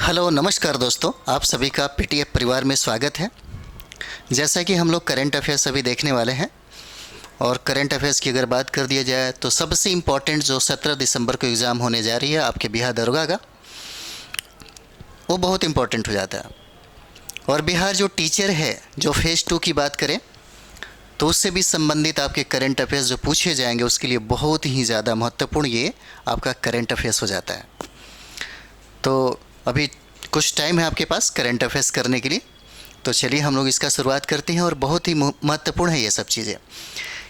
Hello नमस्कार दोस्तों, आप सभी का पीटीएफ परिवार में स्वागत है। जैसा कि हम लोग करंट अफेयर्स अभी देखने वाले हैं और करंट अफेयर्स की अगर बात कर दिया जाए तो सबसे इम्पॉर्टेंट जो 17 दिसंबर को एग्ज़ाम होने जा रही है आपके बिहार दरोगा का, वो बहुत इम्पॉर्टेंट हो जाता है। और बिहार जो टीचर है, जो फेज़ 2 की बात करें तो उससे भी संबंधित आपके करंट अफेयर्स जो पूछे जाएंगे उसके लिए बहुत ही ज़्यादा महत्वपूर्ण ये आपका करंट अफेयर्स हो जाता है। तो अभी कुछ टाइम है आपके पास करंट अफेयर्स करने के लिए, तो चलिए हम लोग इसका शुरुआत करते हैं। और बहुत ही महत्वपूर्ण है ये सब चीज़ें।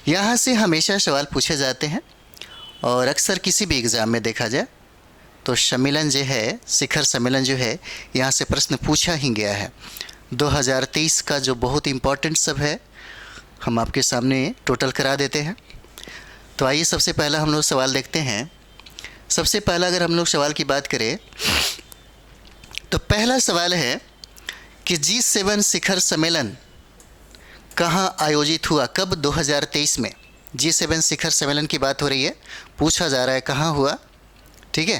यहाँ से हमेशा सवाल पूछे जाते हैं और अक्सर किसी भी एग्ज़ाम में देखा जाए तो सम्मेलन जो है, शिखर सम्मेलन जो है, यहाँ से प्रश्न पूछा ही गया है। 2023 का जो बहुत इम्पोर्टेंट सब है हम आपके सामने टोटल करा देते हैं। तो आइए सबसे पहला हम लोग सवाल देखते हैं। सबसे पहला अगर हम लोग सवाल की बात करें तो पहला सवाल है कि G7 शिखर सम्मेलन कहाँ आयोजित हुआ, कब? 2023 में G7 शिखर सम्मेलन की बात हो रही है, पूछा जा रहा है कहाँ हुआ। ठीक है,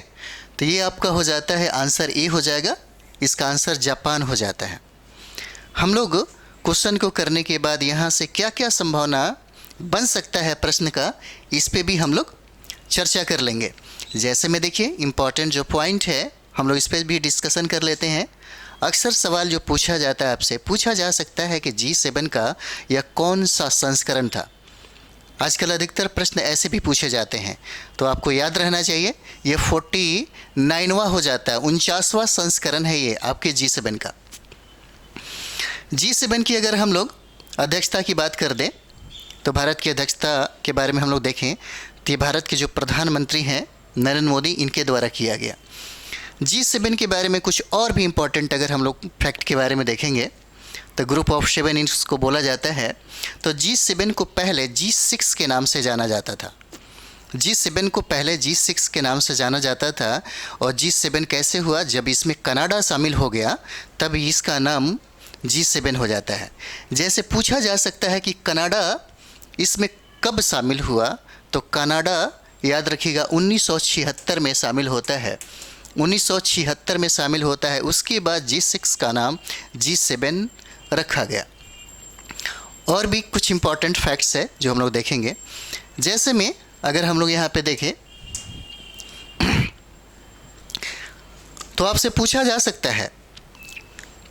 तो ये आपका हो जाता है आंसर ए हो जाएगा, इसका आंसर जापान हो जाता है। हम लोग क्वेश्चन को करने के बाद यहाँ से क्या क्या संभावना बन सकता है प्रश्न का, इस पे भी हम लोग चर्चा कर लेंगे। जैसे में देखिए इम्पॉर्टेंट जो पॉइंट है हम लोग इस पर भी डिस्कशन कर लेते हैं। अक्सर सवाल जो पूछा जाता है आपसे, पूछा जा सकता है कि G7 का यह कौन सा संस्करण था। आजकल अधिकतर प्रश्न ऐसे भी पूछे जाते हैं, तो आपको याद रहना चाहिए ये 49वां हो जाता है, 49वां संस्करण है ये आपके G7 का। G7 की अगर हम लोग अध्यक्षता की बात कर दें तो भारत की अध्यक्षता के बारे में हम लोग देखें तो ये भारत के जो प्रधानमंत्री हैं नरेंद्र मोदी, इनके द्वारा किया गया। G7 के बारे में कुछ और भी इम्पोर्टेंट अगर हम लोग फैक्ट के बारे में देखेंगे तो ग्रुप ऑफ 7 इसको बोला जाता है। तो G7 को पहले G6 के नाम से जाना जाता था। G7 को पहले G6 के नाम से जाना जाता था। और G7 कैसे हुआ, जब इसमें कनाडा शामिल हो गया तब इसका नाम G7 हो जाता है। जैसे पूछा जा सकता है कि कनाडा इसमें कब शामिल हुआ, तो कनाडा याद रखिएगा 1976 में शामिल होता है। 1976 में शामिल होता है, उसके बाद G6 का नाम G7 रखा गया। और भी कुछ इम्पॉर्टेंट फैक्ट्स है जो हम लोग देखेंगे। जैसे में अगर हम लोग यहाँ पे देखें तो आपसे पूछा जा सकता है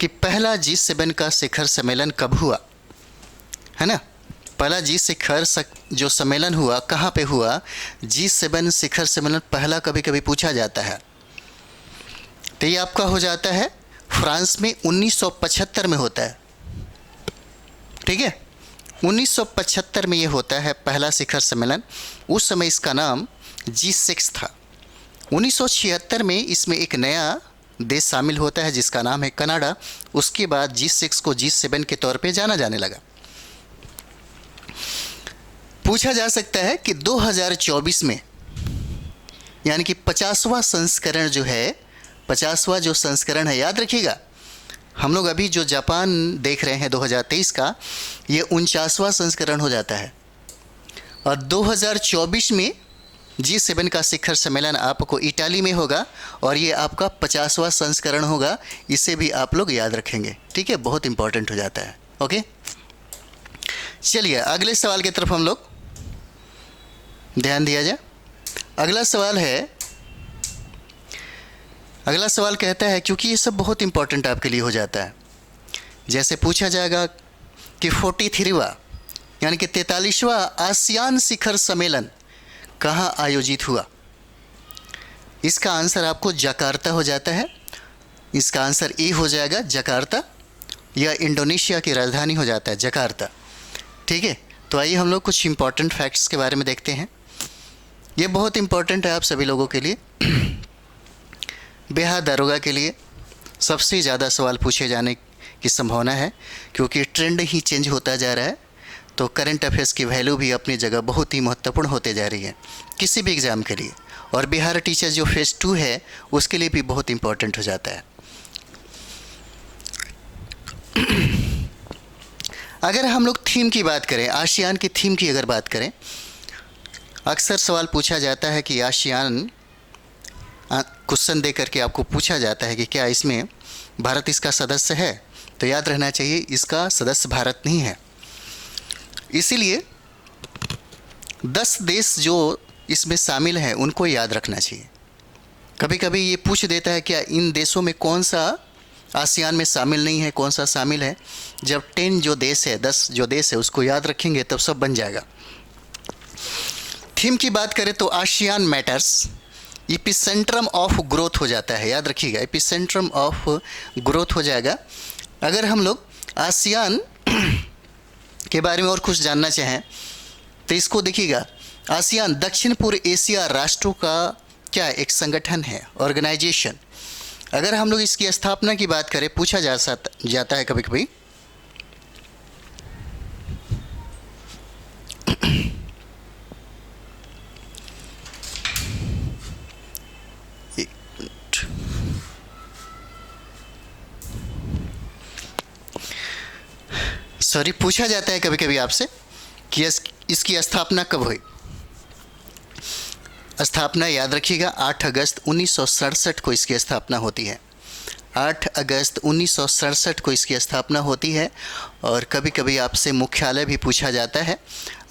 कि पहला G7 का शिखर सम्मेलन कब हुआ, है ना। पहला शिखर जो सम्मेलन हुआ कहाँ पे हुआ, G7 शिखर सम्मेलन पहला कभी कभी पूछा जाता है। तो ये आपका हो जाता है फ्रांस में 1975 में होता है। ठीक है, 1975 में ये होता है पहला शिखर सम्मेलन। उस समय इसका नाम G6 था। 1976 में इसमें एक नया देश शामिल होता है जिसका नाम है कनाडा। उसके बाद G6 को G7 के तौर पे जाना जाने लगा। पूछा जा सकता है कि 2024 में यानी कि 50वां संस्करण जो है, 50वां जो संस्करण है, याद रखिएगा हम लोग अभी जो जापान देख रहे हैं 2023 का, ये 49वां संस्करण हो जाता है। और 2024 में G7 का शिखर सम्मेलन आपको इटाली में होगा और ये आपका 50वां संस्करण होगा। इसे भी आप लोग याद रखेंगे। ठीक है, बहुत इंपॉर्टेंट हो जाता है। ओके, चलिए अगले सवाल की तरफ हम लोग ध्यान दिया जाए। अगला सवाल है, अगला सवाल कहता है, क्योंकि ये सब बहुत इंपॉर्टेंट आपके लिए हो जाता है। जैसे पूछा जाएगा कि 43वां यानी कि 43वां आसियान शिखर सम्मेलन कहाँ आयोजित हुआ। इसका आंसर आपको जकार्ता हो जाता है। इसका आंसर ए हो जाएगा, जकार्ता। यह इंडोनेशिया की राजधानी हो जाता है, जकार्ता। ठीक है, तो आइए हम लोग कुछ इंपॉर्टेंट फैक्ट्स के बारे में देखते हैं। ये बहुत इंपॉर्टेंट है आप सभी लोगों के लिए। बिहार दरोगा के लिए सबसे ज़्यादा सवाल पूछे जाने की संभावना है, क्योंकि ट्रेंड ही चेंज होता जा रहा है। तो करंट अफेयर्स की वैल्यू भी अपनी जगह बहुत ही महत्वपूर्ण होते जा रही है किसी भी एग्ज़ाम के लिए। और बिहार टीचर जो फेज़ 2 है उसके लिए भी बहुत इंपॉर्टेंट हो जाता है। अगर हम लोग थीम की बात करें, आसियान की थीम की अगर बात करें, अक्सर सवाल पूछा जाता है कि आसियान क्वेश्चन दे करके आपको पूछा जाता है कि क्या इसमें भारत इसका सदस्य है, तो याद रहना चाहिए इसका सदस्य भारत नहीं है। इसीलिए 10 देश जो इसमें शामिल हैं उनको याद रखना चाहिए। कभी कभी ये पूछ देता है क्या इन देशों में कौन सा आसियान में शामिल नहीं है, कौन सा शामिल है। जब 10 जो देश है, 10 जो देश है उसको याद रखेंगे तब सब बन जाएगा। थीम की बात करें तो आसियान मैटर्स, एपिसेंट्रम ऑफ ग्रोथ हो जाता है, याद रखिएगा एपिसेंट्रम ऑफ ग्रोथ हो जाएगा। अगर हम लोग आसियान के बारे में और कुछ जानना चाहें तो इसको देखिएगा, आसियान दक्षिण पूर्व एशिया राष्ट्रों का क्या एक संगठन है, ऑर्गेनाइजेशन। अगर हम लोग इसकी स्थापना की बात करें, पूछा जाता है कभी कभी पूछा जाता है कभी कभी आपसे कि इसकी स्थापना कब हुई। स्थापना याद रखिएगा 8 अगस्त 1967 को इसकी स्थापना होती है। 8 अगस्त 1967 को इसकी स्थापना होती है। और कभी कभी आपसे मुख्यालय भी पूछा जाता है।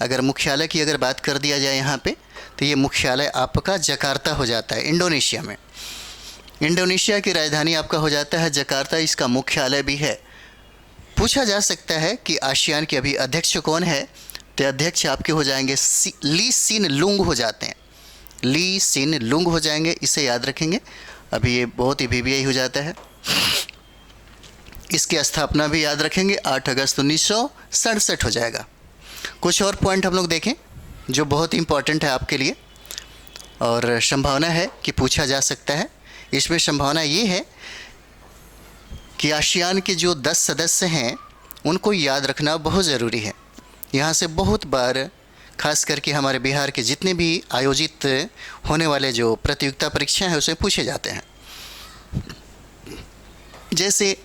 अगर मुख्यालय की अगर बात कर दिया जाए यहाँ पे, तो ये मुख्यालय आपका जकार्ता हो जाता है, इंडोनेशिया में। इंडोनेशिया की राजधानी आपका हो जाता है जकार्ता, इसका मुख्यालय भी है। पूछा जा सकता है कि आसियान के अभी अध्यक्ष कौन है, तो अध्यक्ष आपके हो जाएंगे ली सिन लुंग हो जाते हैं, ली सिन लुंग हो जाएंगे, इसे याद रखेंगे। अभी ये बहुत ही VVI हो जाता है। इसकी स्थापना भी याद रखेंगे 8 अगस्त 1967 हो जाएगा। कुछ और पॉइंट हम लोग देखें जो बहुत इंपॉर्टेंट है आपके लिए और संभावना है कि पूछा जा सकता है। इसमें संभावना ये है कि आसियान के जो 10 सदस्य हैं उनको याद रखना बहुत ज़रूरी है। यहाँ से बहुत बार खास करके हमारे बिहार के जितने भी आयोजित होने वाले जो प्रतियोगिता परीक्षाएं हैं उसमें पूछे जाते हैं। जैसे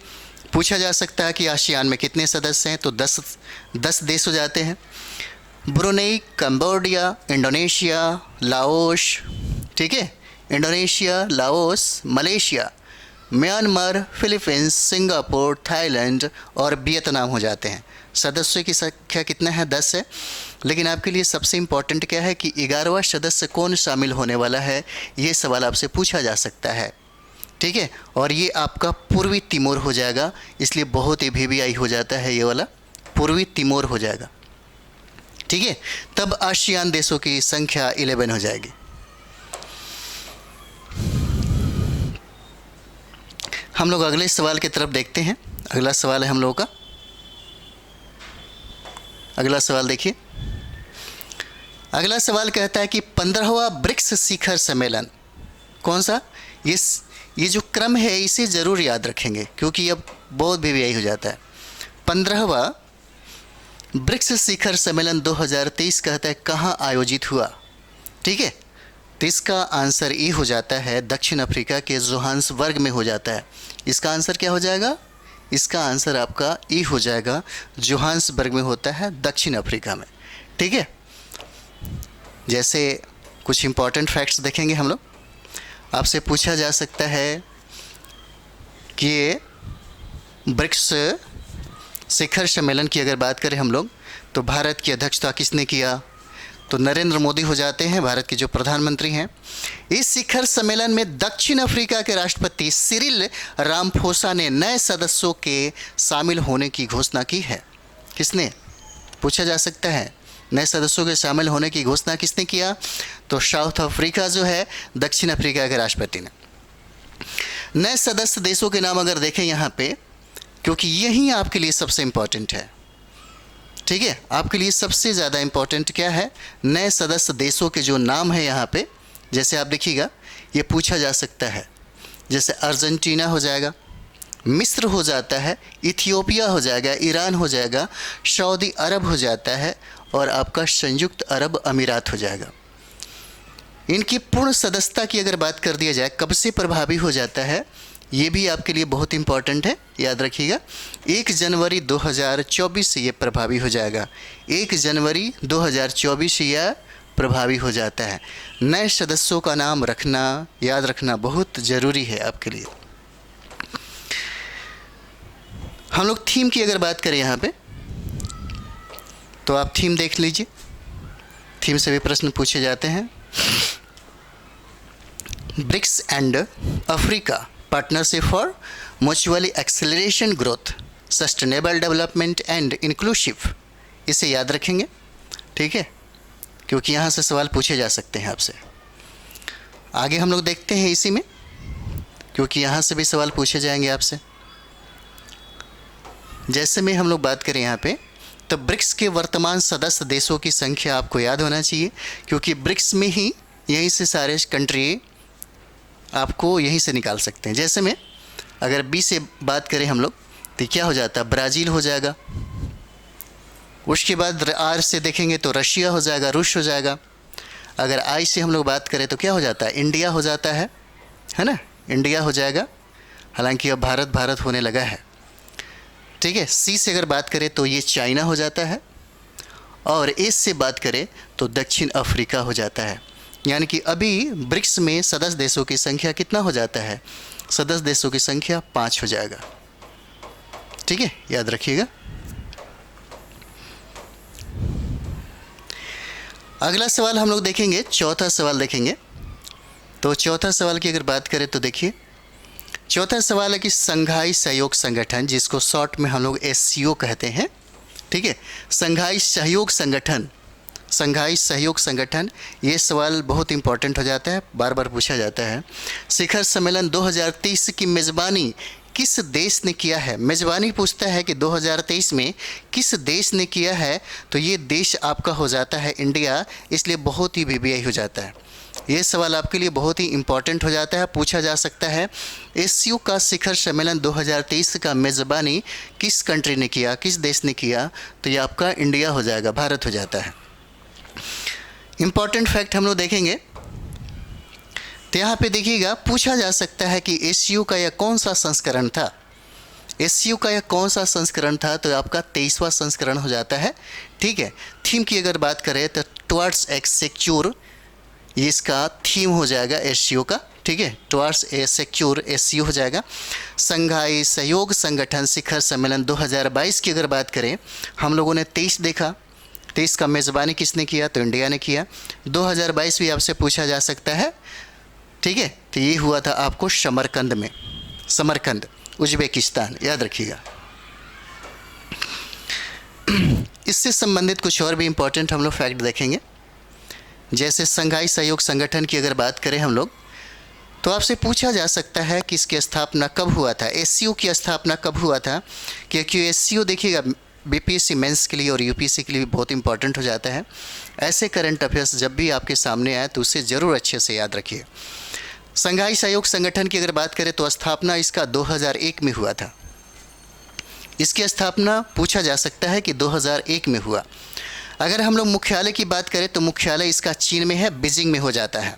पूछा जा सकता है कि आसियान में कितने सदस्य हैं, तो 10 देश हो जाते हैं। ब्रुनेई, कंबोडिया, इंडोनेशिया, लाओस, ठीक है, Indonesia, Laos, Malaysia, Myanmar, Philippines, Singapore, Thailand और वियतनाम हो जाते हैं। सदस्यों की संख्या कितना है, 10 है। लेकिन आपके लिए सबसे इम्पॉर्टेंट क्या है कि 11वां सदस्य कौन शामिल होने वाला है, ये सवाल आपसे पूछा जा सकता है, ठीक है। और ये आपका पूर्वी तिमोर हो जाएगा, इसलिए बहुत ही VVI हो जाता है, ये वाला पूर्वी तिमोर हो जाएगा, ठीक है। तब आसियान देशों की संख्या 11 हो जाएगी। हम लोग अगले सवाल की तरफ देखते हैं। अगला सवाल है हम लोगों का, अगला सवाल देखिए। अगला सवाल कहता है कि 15वां ब्रिक्स शिखर सम्मेलन कौन सा, ये जो क्रम है इसे ज़रूर याद रखेंगे क्योंकि अब बहुत VVI हो जाता है। 15वां ब्रिक्स शिखर सम्मेलन 2023 कहता है कहाँ आयोजित हुआ, ठीक है। तो इसका आंसर ये हो जाता है दक्षिण अफ्रीका के जोहान्सबर्ग में हो जाता है। इसका आंसर क्या हो जाएगा, इसका आंसर आपका ई हो जाएगा, जोहान्सबर्ग में होता है दक्षिण अफ्रीका में, ठीक है। जैसे कुछ इम्पॉर्टेंट फैक्ट्स देखेंगे हम लोग। आपसे पूछा जा सकता है कि ये ब्रिक्स शिखर सम्मेलन की अगर बात करें हम लोग तो भारत की अध्यक्षता किसने किया, तो नरेंद्र मोदी हो जाते हैं, भारत के जो प्रधानमंत्री हैं। इस शिखर सम्मेलन में दक्षिण अफ्रीका के राष्ट्रपति सिरिल रामफोसा ने नए सदस्यों के शामिल होने की घोषणा की है। किसने, पूछा जा सकता है नए सदस्यों के शामिल होने की घोषणा किसने किया, तो साउथ अफ्रीका जो है दक्षिण अफ्रीका के राष्ट्रपति ने। नए सदस्य देशों के नाम अगर देखें यहाँ पे, क्योंकि यही आपके लिए सबसे इम्पोर्टेंट है, ठीक है। आपके लिए सबसे ज़्यादा इम्पोर्टेंट क्या है, नए सदस्य देशों के जो नाम है यहाँ पे। जैसे आप देखिएगा ये पूछा जा सकता है, जैसे अर्जेंटीना हो जाएगा, मिस्र हो जाता है, इथियोपिया हो जाएगा, ईरान हो जाएगा, सऊदी अरब हो जाता है और आपका संयुक्त अरब अमीरात हो जाएगा। इनकी पूर्ण सदस्यता की अगर बात कर दिया जाए कब से प्रभावी हो जाता है, ये भी आपके लिए बहुत इंपॉर्टेंट है, याद रखिएगा 1 जनवरी 2024 से ये प्रभावी हो जाएगा। 1 जनवरी 2024 से यह प्रभावी हो जाता है। नए सदस्यों का नाम रखना, याद रखना बहुत ज़रूरी है आपके लिए। हम लोग थीम की अगर बात करें यहाँ पे, तो आप थीम देख लीजिए। थीम से भी प्रश्न पूछे जाते हैं। BRICS and Africa partnership for mutually acceleration growth, sustainable development and inclusive, इसे याद रखेंगे, ठीक है, क्योंकि यहाँ से सवाल पूछे जा सकते हैं आपसे। आगे हम लोग देखते हैं इसी में, क्योंकि यहाँ से भी सवाल पूछे जाएंगे आपसे। जैसे में हम लोग बात करें यहाँ पे, तो ब्रिक्स के वर्तमान सदस्य देशों की संख्या आपको याद होना चाहिए, क्योंकि ब्रिक्स में ही यहीं से सारे कंट्री आपको यहीं से निकाल सकते हैं। जैसे में अगर बी से बात करें हम लोग, तो क्या हो जाता है, ब्राज़ील हो जाएगा। उसके बाद आर से देखेंगे तो रशिया हो जाएगा, रूस हो जाएगा। अगर आई से हम लोग बात करें तो क्या हो जाता है, इंडिया हो जाता है ना, इंडिया हो जाएगा। हालांकि अब भारत भारत होने लगा है, ठीक है। सी से अगर बात करें तो ये चाइना हो जाता है, और एस से बात करें तो दक्षिण अफ्रीका हो जाता है। यानी कि अभी ब्रिक्स में सदस्य देशों की संख्या कितना हो जाता है, सदस्य देशों की संख्या 5 हो जाएगा, ठीक है, याद रखिएगा। अगला सवाल हम लोग देखेंगे, चौथा सवाल देखेंगे। तो चौथा सवाल की अगर बात करें तो देखिए, चौथा सवाल है कि संघाई सहयोग संगठन, जिसको शॉर्ट में हम लोग SCO कहते हैं, ठीक है, संघाई सहयोग संगठन, संघाई सहयोग संगठन, ये सवाल बहुत इंपॉर्टेंट हो जाता है, बार बार पूछा जाता है। शिखर सम्मेलन 2023 की मेज़बानी किस देश ने किया है? मेज़बानी पूछता है कि 2023 में किस देश ने किया है, तो ये देश आपका हो जाता है इंडिया, इसलिए बहुत ही VVI हो जाता है। ये सवाल आपके लिए बहुत ही इम्पॉर्टेंट हो जाता है, पूछा जा सकता है। SCO का शिखर सम्मेलन 2023 का मेज़बानी किस कंट्री ने किया, किस देश ने किया, तो ये आपका इंडिया हो जाएगा, भारत हो जाता है। इम्पॉर्टेंट फैक्ट हम लोग देखेंगे, तो यहाँ पे देखिएगा, पूछा जा सकता है कि SCO का यह कौन सा संस्करण था, SCO का यह कौन सा संस्करण था, तो आपका 23वां संस्करण हो जाता है, ठीक है। थीम की अगर बात करें तो टुवर्ड्स ए सिक्योर, ये इसका थीम हो जाएगा SCO का, ठीक है, टुवर्ड्स ए सिक्योर SCO हो जाएगा। संघाई सहयोग संगठन शिखर सम्मेलन 2022 की अगर बात करें, हम लोगों ने 23 देखा, 23 का मेज़बानी किसने किया, तो इंडिया ने किया। 2022 भी आपसे पूछा जा सकता है, ठीक है, तो ये हुआ था आपको समरकंद में, समरकंद, उज्बेकिस्तान, याद रखिएगा। इससे संबंधित कुछ और भी इम्पोर्टेंट हम लोग फैक्ट देखेंगे। जैसे संघाई सहयोग संगठन की अगर बात करें हम लोग, तो आपसे पूछा जा सकता है कि इसकी स्थापना कब हुआ था, SCO की स्थापना कब हुआ था, क्योंकि SCO देखिएगा BPSC मेंस के लिए और UPSC के लिए भी बहुत इंपॉर्टेंट हो जाता है। ऐसे करंट अफेयर्स जब भी आपके सामने आए तो उसे ज़रूर अच्छे से याद रखिए। संघाई सहयोग संगठन की अगर बात करें तो स्थापना इसका 2001 में हुआ था। इसकी स्थापना पूछा जा सकता है कि 2001 में हुआ। अगर हम लोग मुख्यालय की बात करें तो मुख्यालय इसका चीन में है, बीजिंग में हो जाता है।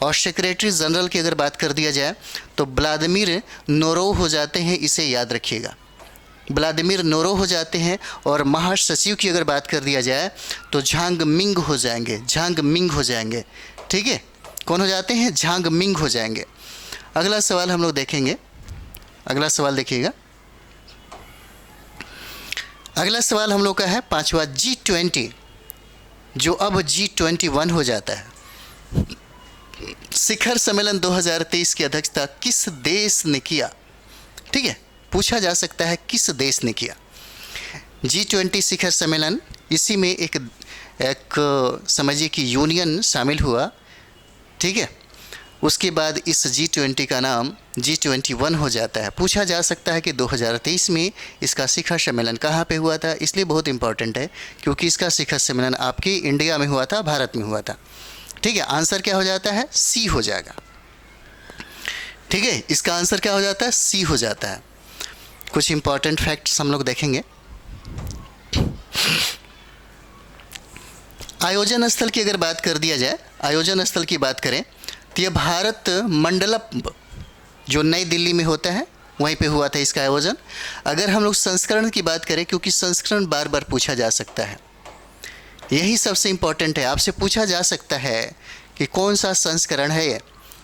और सेक्रेटरी जनरल की अगर बात कर दिया जाए तो व्लादिमीर नोरोव हो जाते हैं, इसे याद रखिएगा, व्लादिमीर नोरोव हो जाते हैं। और महासचिव की अगर बात कर दिया जाए तो झांग मिंग हो जाएंगे, झांग मिंग हो जाएंगे, ठीक है, कौन हो जाते हैं, झांग मिंग हो जाएंगे। अगला सवाल हम लोग देखेंगे, अगला सवाल देखिएगा, अगला सवाल हम लोग का है पांचवा, G20 जो अब G21 हो जाता है, शिखर सम्मेलन 2023 की अध्यक्षता किस देश ने किया, ठीक है, पूछा जा सकता है किस देश ने किया। G20 शिखर सम्मेलन, इसी में एक समझिए कि यूनियन शामिल हुआ, ठीक है। उसके बाद इस G20 का नाम G21 हो जाता है। पूछा जा सकता है कि 2023 में इसका शिखर सम्मेलन कहाँ पे हुआ था, इसलिए बहुत इंपॉर्टेंट है क्योंकि इसका शिखर सम्मेलन आपके इंडिया में हुआ था, भारत में हुआ था, ठीक है। आंसर क्या हो जाता है, C हो जाएगा, ठीक है, इसका आंसर क्या हो जाता है, C हो जाता है। कुछ इंपॉर्टेंट फैक्ट्स हम लोग देखेंगे। आयोजन स्थल की अगर बात कर दिया जाए, आयोजन स्थल की बात करें तो यह भारत मंडलम जो नई दिल्ली में होता है वहीं पे हुआ था इसका आयोजन। अगर हम लोग संस्करण की बात करें, क्योंकि संस्करण बार बार पूछा जा सकता है, यही सबसे इम्पोर्टेंट है। आपसे पूछा जा सकता है कि कौन सा संस्करण है ये,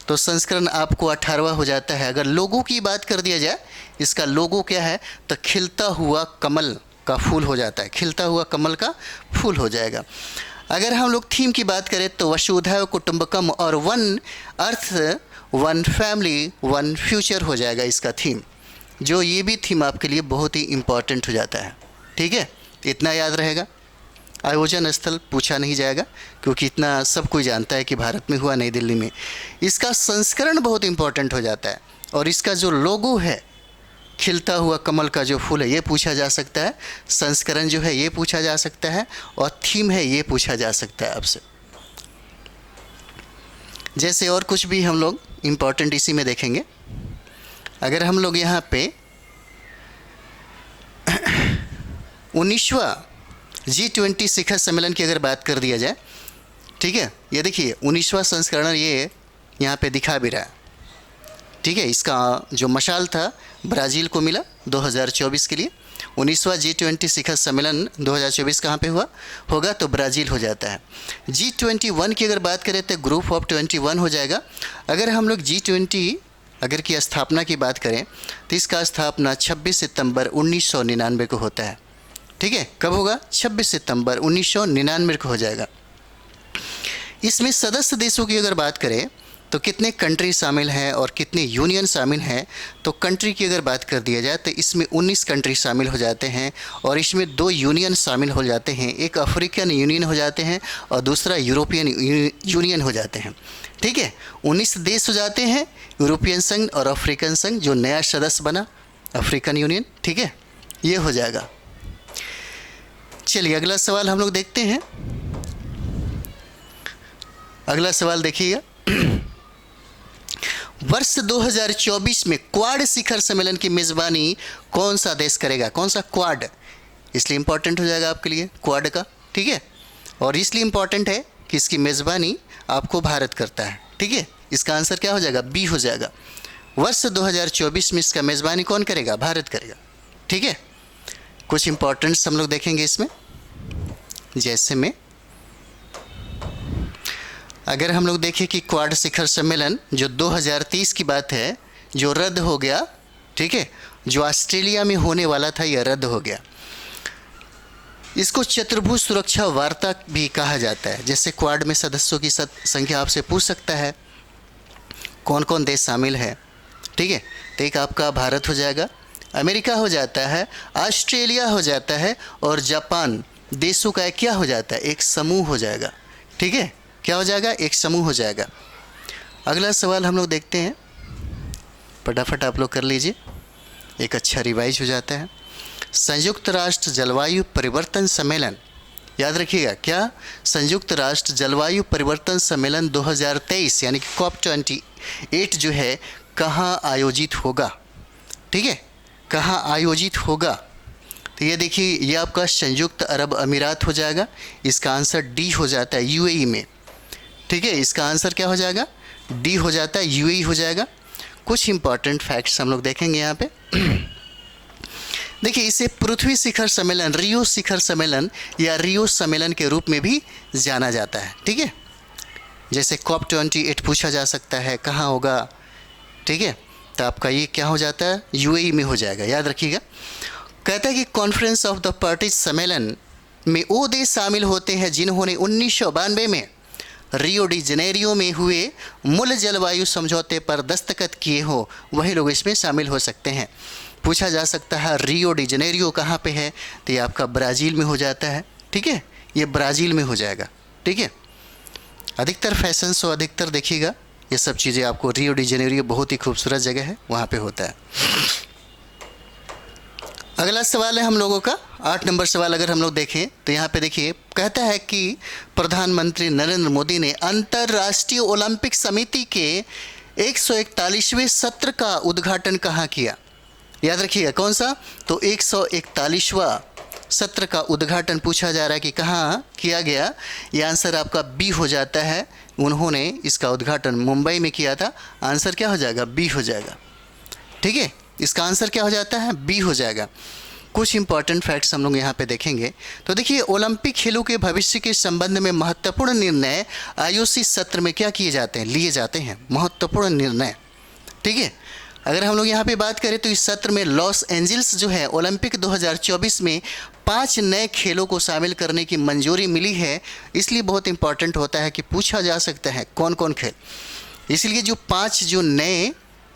तो संस्करण आपको 18वां हो जाता है। अगर लोगो की बात कर दिया जाए, इसका लोगो क्या है, तो खिलता हुआ कमल का फूल हो जाता है, खिलता हुआ कमल का फूल हो जाएगा। अगर हम लोग थीम की बात करें तो वसुधैव कुटुंबकम और one earth one family one future हो जाएगा इसका थीम, जो ये भी थीम आपके लिए बहुत ही इम्पॉर्टेंट हो जाता है। ठीक है, इतना याद रहेगा। आयोजन स्थल पूछा नहीं जाएगा क्योंकि इतना सब कोई जानता है कि भारत में हुआ, नई दिल्ली में। इसका संस्करण बहुत इम्पॉर्टेंट हो जाता है, और इसका जो लोगो है खिलता हुआ कमल का जो फूल है ये पूछा जा सकता है, संस्करण जो है ये पूछा जा सकता है, और थीम है ये पूछा जा सकता है आपसे। जैसे और कुछ भी हम लोग इम्पॉर्टेंट इसी में देखेंगे। अगर हम लोग यहाँ पे 19वां G20 शिखर सम्मेलन की अगर बात कर दिया जाए, ठीक है, ये देखिए 19वां संस्करण ये यहाँ पे दिखा भी रहा है। ठीक है, इसका जो मशाल था ब्राज़ील को मिला 2024 के लिए। 19वां G20 शिखर सम्मेलन 2024 कहाँ पे हुआ होगा, तो ब्राज़ील हो जाता है। G21 की अगर बात करें तो ग्रुप ऑफ 21 हो जाएगा। अगर हम लोग G20 अगर की स्थापना की बात करें तो इसका स्थापना 26 सितंबर 1999 को होता है। ठीक है, कब होगा, 26 सितंबर 1999 को हो जाएगा। इसमें सदस्य देशों की अगर बात करें तो कितने कंट्री शामिल हैं और कितने यूनियन शामिल हैं, तो कंट्री की अगर बात कर दिया जाए तो इसमें 19 कंट्री शामिल हो जाते हैं, और इसमें 2 यूनियन शामिल हो जाते हैं, एक अफ्रीकन यूनियन हो जाते हैं और दूसरा यूरोपियन यूनियन हो जाते हैं। ठीक है, 19 देश हो जाते हैं, यूरोपियन संघ और अफ्रीकन संघ जो नया सदस्य बना अफ्रीकन यूनियन। ठीक है, ये हो जाएगा। चलिए अगला सवाल हम लोग देखते हैं। अगला सवाल देखिएगा, वर्ष 2024 में क्वाड शिखर सम्मेलन की मेज़बानी कौन सा देश करेगा, कौन सा क्वाड, इसलिए इम्पोर्टेंट हो जाएगा आपके लिए क्वाड का। ठीक है, और इसलिए इम्पोर्टेंट है कि इसकी मेज़बानी आपको भारत करता है। ठीक है, इसका आंसर क्या हो जाएगा, बी हो जाएगा। वर्ष 2024 में इसका मेज़बानी कौन करेगा, भारत करेगा। ठीक है, कुछ इम्पोर्टेंट्स हम लोग देखेंगे इसमें। जैसे में अगर हम लोग देखें कि क्वाड शिखर सम्मेलन जो 2030 की बात है, जो रद्द हो गया। ठीक है, जो ऑस्ट्रेलिया में होने वाला था यह रद्द हो गया। इसको चतुर्भुज सुरक्षा वार्ता भी कहा जाता है। जैसे क्वाड में सदस्यों की संख्या आपसे पूछ सकता है कौन कौन देश शामिल है। ठीक है, तो एक आपका भारत हो जाएगा, अमेरिका हो जाता है, ऑस्ट्रेलिया हो जाता है, और जापान देशों का क्या हो जाता है, एक समूह हो जाएगा। ठीक है, क्या हो जाएगा, एक समूह हो जाएगा। अगला सवाल हम लोग देखते हैं, फटाफट आप लोग कर लीजिए, एक अच्छा रिवाइज हो जाता है। संयुक्त राष्ट्र जलवायु परिवर्तन सम्मेलन, याद रखिएगा क्या, संयुक्त राष्ट्र जलवायु परिवर्तन सम्मेलन 2023 यानी कि COP28 जो है कहाँ आयोजित होगा। ठीक है, कहाँ आयोजित होगा, तो ये देखिए ये आपका संयुक्त अरब अमीरात हो जाएगा। इसका आंसर डी हो जाता है, UAE में। ठीक है, इसका आंसर क्या हो जाएगा, डी हो जाता है, UAE हो जाएगा। कुछ इंपॉर्टेंट फैक्ट्स हम लोग देखेंगे यहाँ पे। देखिए इसे पृथ्वी शिखर सम्मेलन, रियो शिखर सम्मेलन या रियो सम्मेलन के रूप में भी जाना जाता है। ठीक है, जैसे COP28 पूछा जा सकता है कहाँ होगा। ठीक है, तो आपका ये क्या हो जाता है, UAE में हो जाएगा, याद रखिएगा। कहता है कि कॉन्फ्रेंस ऑफ द पार्टीज सम्मेलन में वो देश शामिल होते हैं जिन्होंने 1992 में रियो डी जनेरियो में हुए मूल जलवायु समझौते पर दस्तखत किए हो, वही लोग इसमें शामिल हो सकते हैं। पूछा जा सकता है रियो डी जनेरियो कहाँ पे है, तो ये आपका ब्राज़ील में हो जाता है। ठीक है, ये ब्राज़ील में हो जाएगा। ठीक है, अधिकतर फैशन शो अधिकतर देखिएगा ये सब चीज़ें आपको, रियो डी जनेरियो बहुत ही खूबसूरत जगह है, वहाँ पे होता है। अगला सवाल है हम लोगों का 8 नंबर सवाल। अगर हम लोग देखें तो यहाँ पे देखिए कहता है कि प्रधानमंत्री नरेंद्र मोदी ने अंतर्राष्ट्रीय ओलंपिक समिति के 141वें सत्र का उद्घाटन कहाँ किया, याद रखिएगा कौन सा, तो 141वां सत्र का उद्घाटन पूछा जा रहा है कि कहाँ किया गया। ये आंसर आपका बी हो जाता है, उन्होंने इसका उद्घाटन मुंबई में किया था। आंसर क्या हो जाएगा, बी हो जाएगा। ठीक है, इसका आंसर क्या हो जाता है, बी हो जाएगा। कुछ इंपॉर्टेंट फैक्ट्स हम लोग यहाँ पे देखेंगे। तो देखिए, ओलंपिक खेलों के भविष्य के संबंध में महत्वपूर्ण निर्णय आईओसी सत्र में क्या किए जाते हैं, लिए जाते हैं, महत्वपूर्ण निर्णय। ठीक है, अगर हम लोग यहाँ पे बात करें तो इस सत्र में लॉस एंजल्स जो है ओलंपिक 2024 में 5 नए खेलों को शामिल करने की मंजूरी मिली है। इसलिए बहुत इंपॉर्टेंट होता है कि पूछा जा सकता है कौन कौन खेल, इसलिए जो 5 जो नए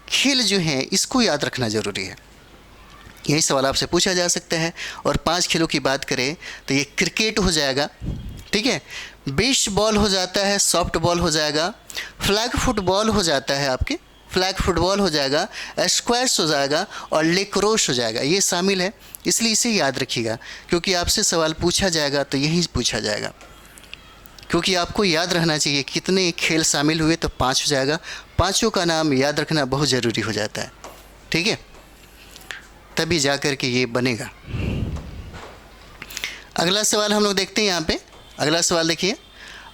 खेल जो हैं इसको याद रखना ज़रूरी है। यही सवाल आपसे पूछा जा सकता है। और 5 खेलों की बात करें तो ये क्रिकेट हो जाएगा, ठीक है, बेसबॉल हो जाता है, सॉफ्ट बॉल हो जाएगा, फ्लैग फुटबॉल हो जाता है, आपके फ्लैग फुटबॉल हो जाएगा, स्क्वैश हो जाएगा और लेक्रोश हो जाएगा, ये शामिल है। इसलिए इसे याद रखिएगा, क्योंकि आपसे सवाल पूछा जाएगा तो यही पूछा जाएगा, क्योंकि आपको याद रहना चाहिए कितने खेल शामिल हुए, तो 5 हो जाएगा। 5 का नाम याद रखना बहुत ज़रूरी हो जाता है, ठीक है, तभी जा कर के ये बनेगा। अगला सवाल हम लोग देखते हैं यहाँ पे। अगला सवाल देखिए,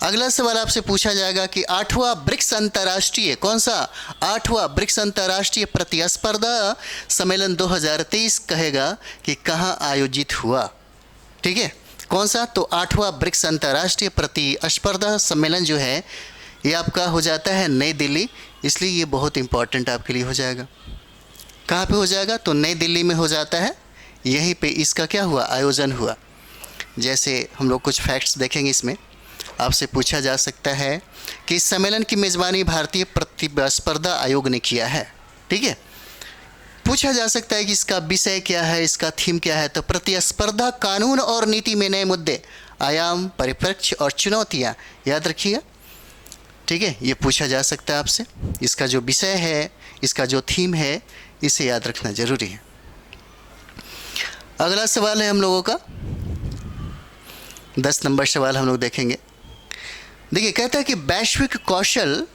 अगला सवाल आपसे पूछा जाएगा कि 8वां ब्रिक्स अंतर्राष्ट्रीय, कौन सा 8वां ब्रिक्स अंतर्राष्ट्रीय प्रतिस्पर्धा सम्मेलन 2023 कहेगा कि कहाँ आयोजित हुआ। ठीक है, कौन सा, तो 8वां ब्रिक्स अंतर्राष्ट्रीय प्रतिस्पर्धा सम्मेलन जो है ये आपका हो जाता है नई दिल्ली। इसलिए ये बहुत इंपॉर्टेंट आपके लिए हो जाएगा। कहाँ पे हो जाएगा, तो नई दिल्ली में हो जाता है। यहीं पे इसका क्या हुआ, आयोजन हुआ। जैसे हम लोग कुछ फैक्ट्स देखेंगे, इसमें आपसे पूछा जा सकता है कि इस सम्मेलन की मेज़बानी भारतीय प्रतिस्पर्धा आयोग ने किया है। ठीक है, पूछा जा सकता है कि इसका विषय क्या है, इसका थीम क्या है, तो प्रतिस्पर्धा कानून और नीति में नए मुद्दे, आयाम, परिप्रेक्ष्य और चुनौतियाँ, याद रखिएगा। ठीक है, ये पूछा जा सकता है आपसे। इसका जो विषय है, इसका जो थीम है, इसे याद रखना जरूरी है। अगला सवाल है हम लोगों का 10 नंबर सवाल हम लोग देखेंगे। देखिए, कहता है कि वैश्विक कौशल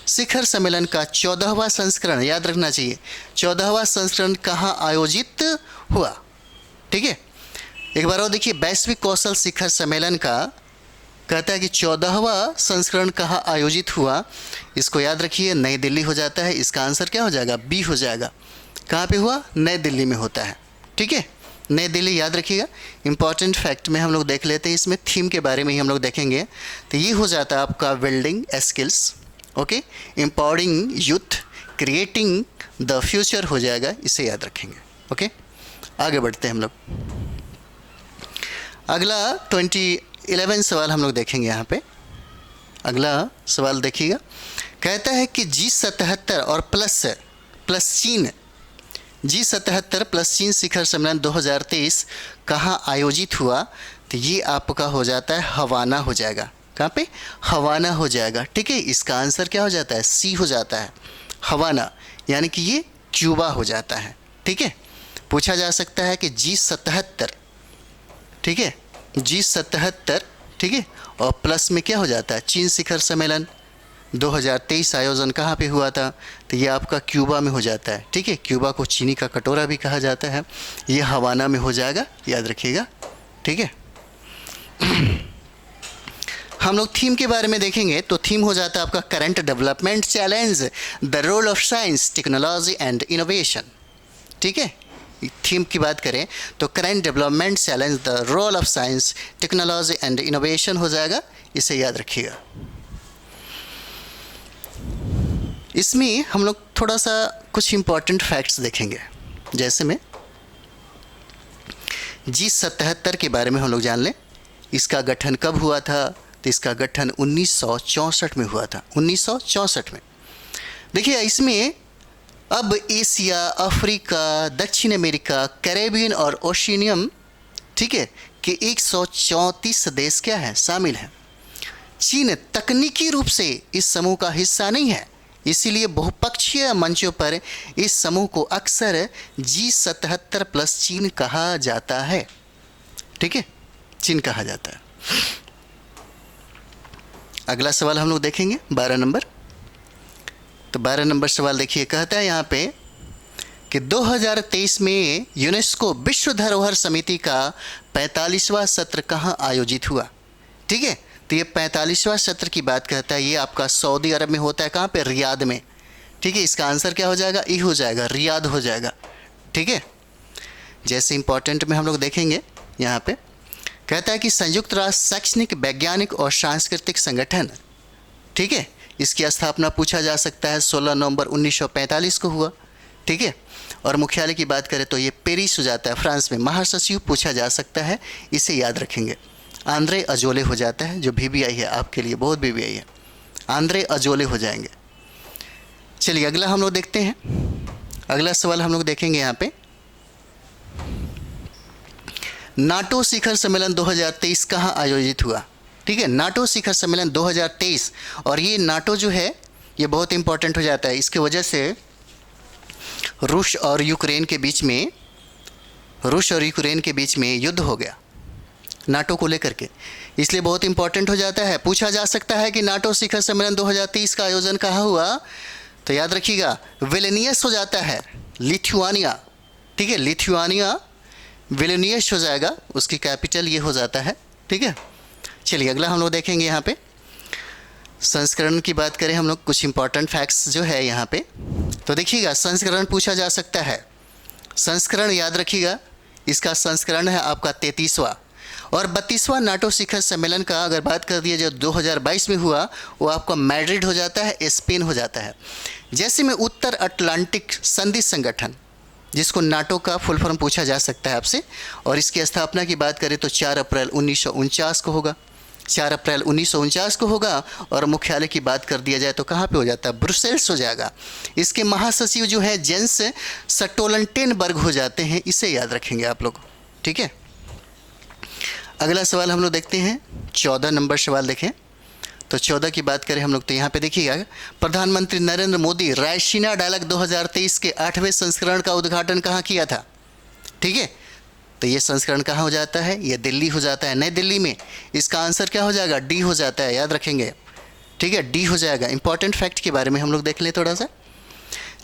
शिखर सम्मेलन का 14वां संस्करण, याद रखना चाहिए 14वां संस्करण कहाँ आयोजित हुआ। ठीक है, एक बार और देखिए, वैश्विक कौशल शिखर सम्मेलन का कहता है कि 14वां संस्करण कहाँ आयोजित हुआ। इसको याद रखिए, नई दिल्ली हो जाता है। इसका आंसर क्या हो जाएगा, बी हो जाएगा। कहाँ पे हुआ, नई दिल्ली में होता है। ठीक है, नई दिल्ली याद रखिएगा। इंपॉर्टेंट फैक्ट में हम लोग देख लेते हैं, इसमें थीम के बारे में ही हम लोग देखेंगे। तो ये हो जाता है आपका building skills, okay, empowering youth, creating the future हो जाएगा, इसे याद रखेंगे। ओके, आगे बढ़ते हैं हम लोग। अगला 2011 सवाल हम लोग देखेंगे यहाँ पे। अगला सवाल देखिएगा, कहता है कि G77 और प्लस चीन, G77 प्लस चीन शिखर सम्मेलन 2023 कहाँ आयोजित हुआ। तो ये आपका हो जाता है हवाना हो जाएगा। कहाँ पे, हवाना हो जाएगा। ठीक है, इसका आंसर क्या हो जाता है, सी हो जाता है, हवाना, यानी कि ये क्यूबा हो जाता है। ठीक है, पूछा जा सकता है कि G77, ठीक है, G77, ठीक है, और प्लस में क्या हो जाता है, चीन शिखर सम्मेलन 2023 आयोजन कहाँ पे हुआ था। तो ये आपका क्यूबा में हो जाता है। ठीक है, क्यूबा को चीनी का कटोरा भी कहा जाता है। ये हवाना में हो जाएगा, याद रखिएगा। ठीक है, हम लोग थीम के बारे में देखेंगे। तो थीम हो जाता है आपका current development challenge, the role of science, technology and innovation. ठीक है, थीम की बात करें तो current development challenge, the role of science, technology and innovation हो जाएगा, इसे याद रखिएगा। इसमें हम लोग थोड़ा सा कुछ इंपॉर्टेंट फैक्ट्स देखेंगे। जैसे में G77 के बारे में हम लोग जान लें। इसका गठन कब हुआ था, तो इसका गठन 1964 में हुआ था, 1964 में। देखिए, इसमें अब एशिया, अफ्रीका, दक्षिण अमेरिका, कैरेबियन और ओशिनियम, ठीक है, कि 134 देश क्या है, शामिल हैं। चीन तकनीकी रूप से इस समूह का हिस्सा नहीं है, इसीलिए बहुपक्षीय मंचों पर इस समूह को अक्सर G77 प्लस चीन कहा जाता है। ठीक है, चीन कहा जाता है। अगला सवाल हम लोग देखेंगे 12 नंबर। तो 12 नंबर सवाल देखिए, कहता है यहाँ पे कि 2023 में यूनेस्को विश्व धरोहर समिति का 45वां सत्र कहाँ आयोजित हुआ। ठीक है, तो ये 45वां सत्र की बात करता है। ये आपका सऊदी अरब में होता है। कहाँ पे, रियाद में। ठीक है, इसका आंसर क्या हो जाएगा, ई हो जाएगा, रियाद हो जाएगा। ठीक है, जैसे इंपॉर्टेंट में हम लोग देखेंगे यहाँ पे, कहता है कि संयुक्त राष्ट्र शैक्षणिक, वैज्ञानिक और सांस्कृतिक संगठन, ठीक है, इसकी स्थापना पूछा जा सकता है 16 नवंबर 1945 को हुआ, ठीक है। और मुख्यालय की बात करें तो ये पेरिस हो जाता है, फ्रांस में। महासचिव पूछा जा सकता है, इसे याद रखेंगे। आंद्रे अजोले हो जाता है, जो VBI है आपके लिए, बहुत VBI है, आंद्रे अजोले हो जाएंगे। चलिए अगला हम लोग देखते हैं। अगला सवाल हम लोग देखेंगे यहाँ पे, नाटो शिखर सम्मेलन 2023 कहाँ आयोजित हुआ? ठीक है, नाटो शिखर सम्मेलन 2023। और ये नाटो जो है ये बहुत इंपॉर्टेंट हो जाता है, इसकी वजह से रूस और यूक्रेन के बीच में युद्ध हो गया नाटो को लेकर के, इसलिए बहुत इंपॉर्टेंट हो जाता है। पूछा जा सकता है कि नाटो शिखर सम्मेलन 2023 का आयोजन कहाँ हुआ? तो याद रखिएगा विल्नियस हो जाता है, लिथुआनिया, ठीक है, लिथुआनिया विल्नियस हो जाएगा, उसकी कैपिटल ये हो जाता है, ठीक है। चलिए अगला हम लोग देखेंगे यहाँ पे, संस्करण की बात करें हम लोग, कुछ इंपॉर्टेंट फैक्ट्स जो है यहाँ पे, तो देखिएगा संस्करण पूछा जा सकता है। संस्करण याद रखिएगा, इसका संस्करण है आपका 33वां। और 32वां नाटो शिखर सम्मेलन का अगर बात कर दिया जो 2022 में हुआ, वो आपका मैड्रिड हो जाता है, स्पेन हो जाता है। जैसे में उत्तर अटलांटिक संधि संगठन, जिसको नाटो का फुल फॉर्म पूछा जा सकता है आपसे, और इसकी स्थापना की बात करें तो 4 अप्रैल 1949 को होगा, 4 अप्रैल 1949 को होगा। और मुख्यालय की बात कर दिया जाए तो कहाँ पे हो जाता है? ब्रुसेल्स हो जाएगा। इसके महासचिव जो है जेंस स्टोल्टेनबर्ग हो जाते हैं, इसे याद रखेंगे आप लोग, ठीक है। अगला सवाल हम लोग देखते हैं, 14 नंबर सवाल देखें। तो 14 की बात करें हम लोग तो यहाँ पे देखिएगा, प्रधानमंत्री नरेंद्र मोदी रायसीना डायलॉग 2023 के 8वें संस्करण का उद्घाटन कहाँ किया था? ठीक है, तो ये संस्करण कहाँ हो जाता है? ये दिल्ली हो जाता है, नई दिल्ली में। इसका आंसर क्या हो जाएगा? डी हो जाता है, याद रखेंगे, ठीक है, डी हो जाएगा। इंपॉर्टेंट फैक्ट के बारे में हम लोग देख लें थोड़ा सा।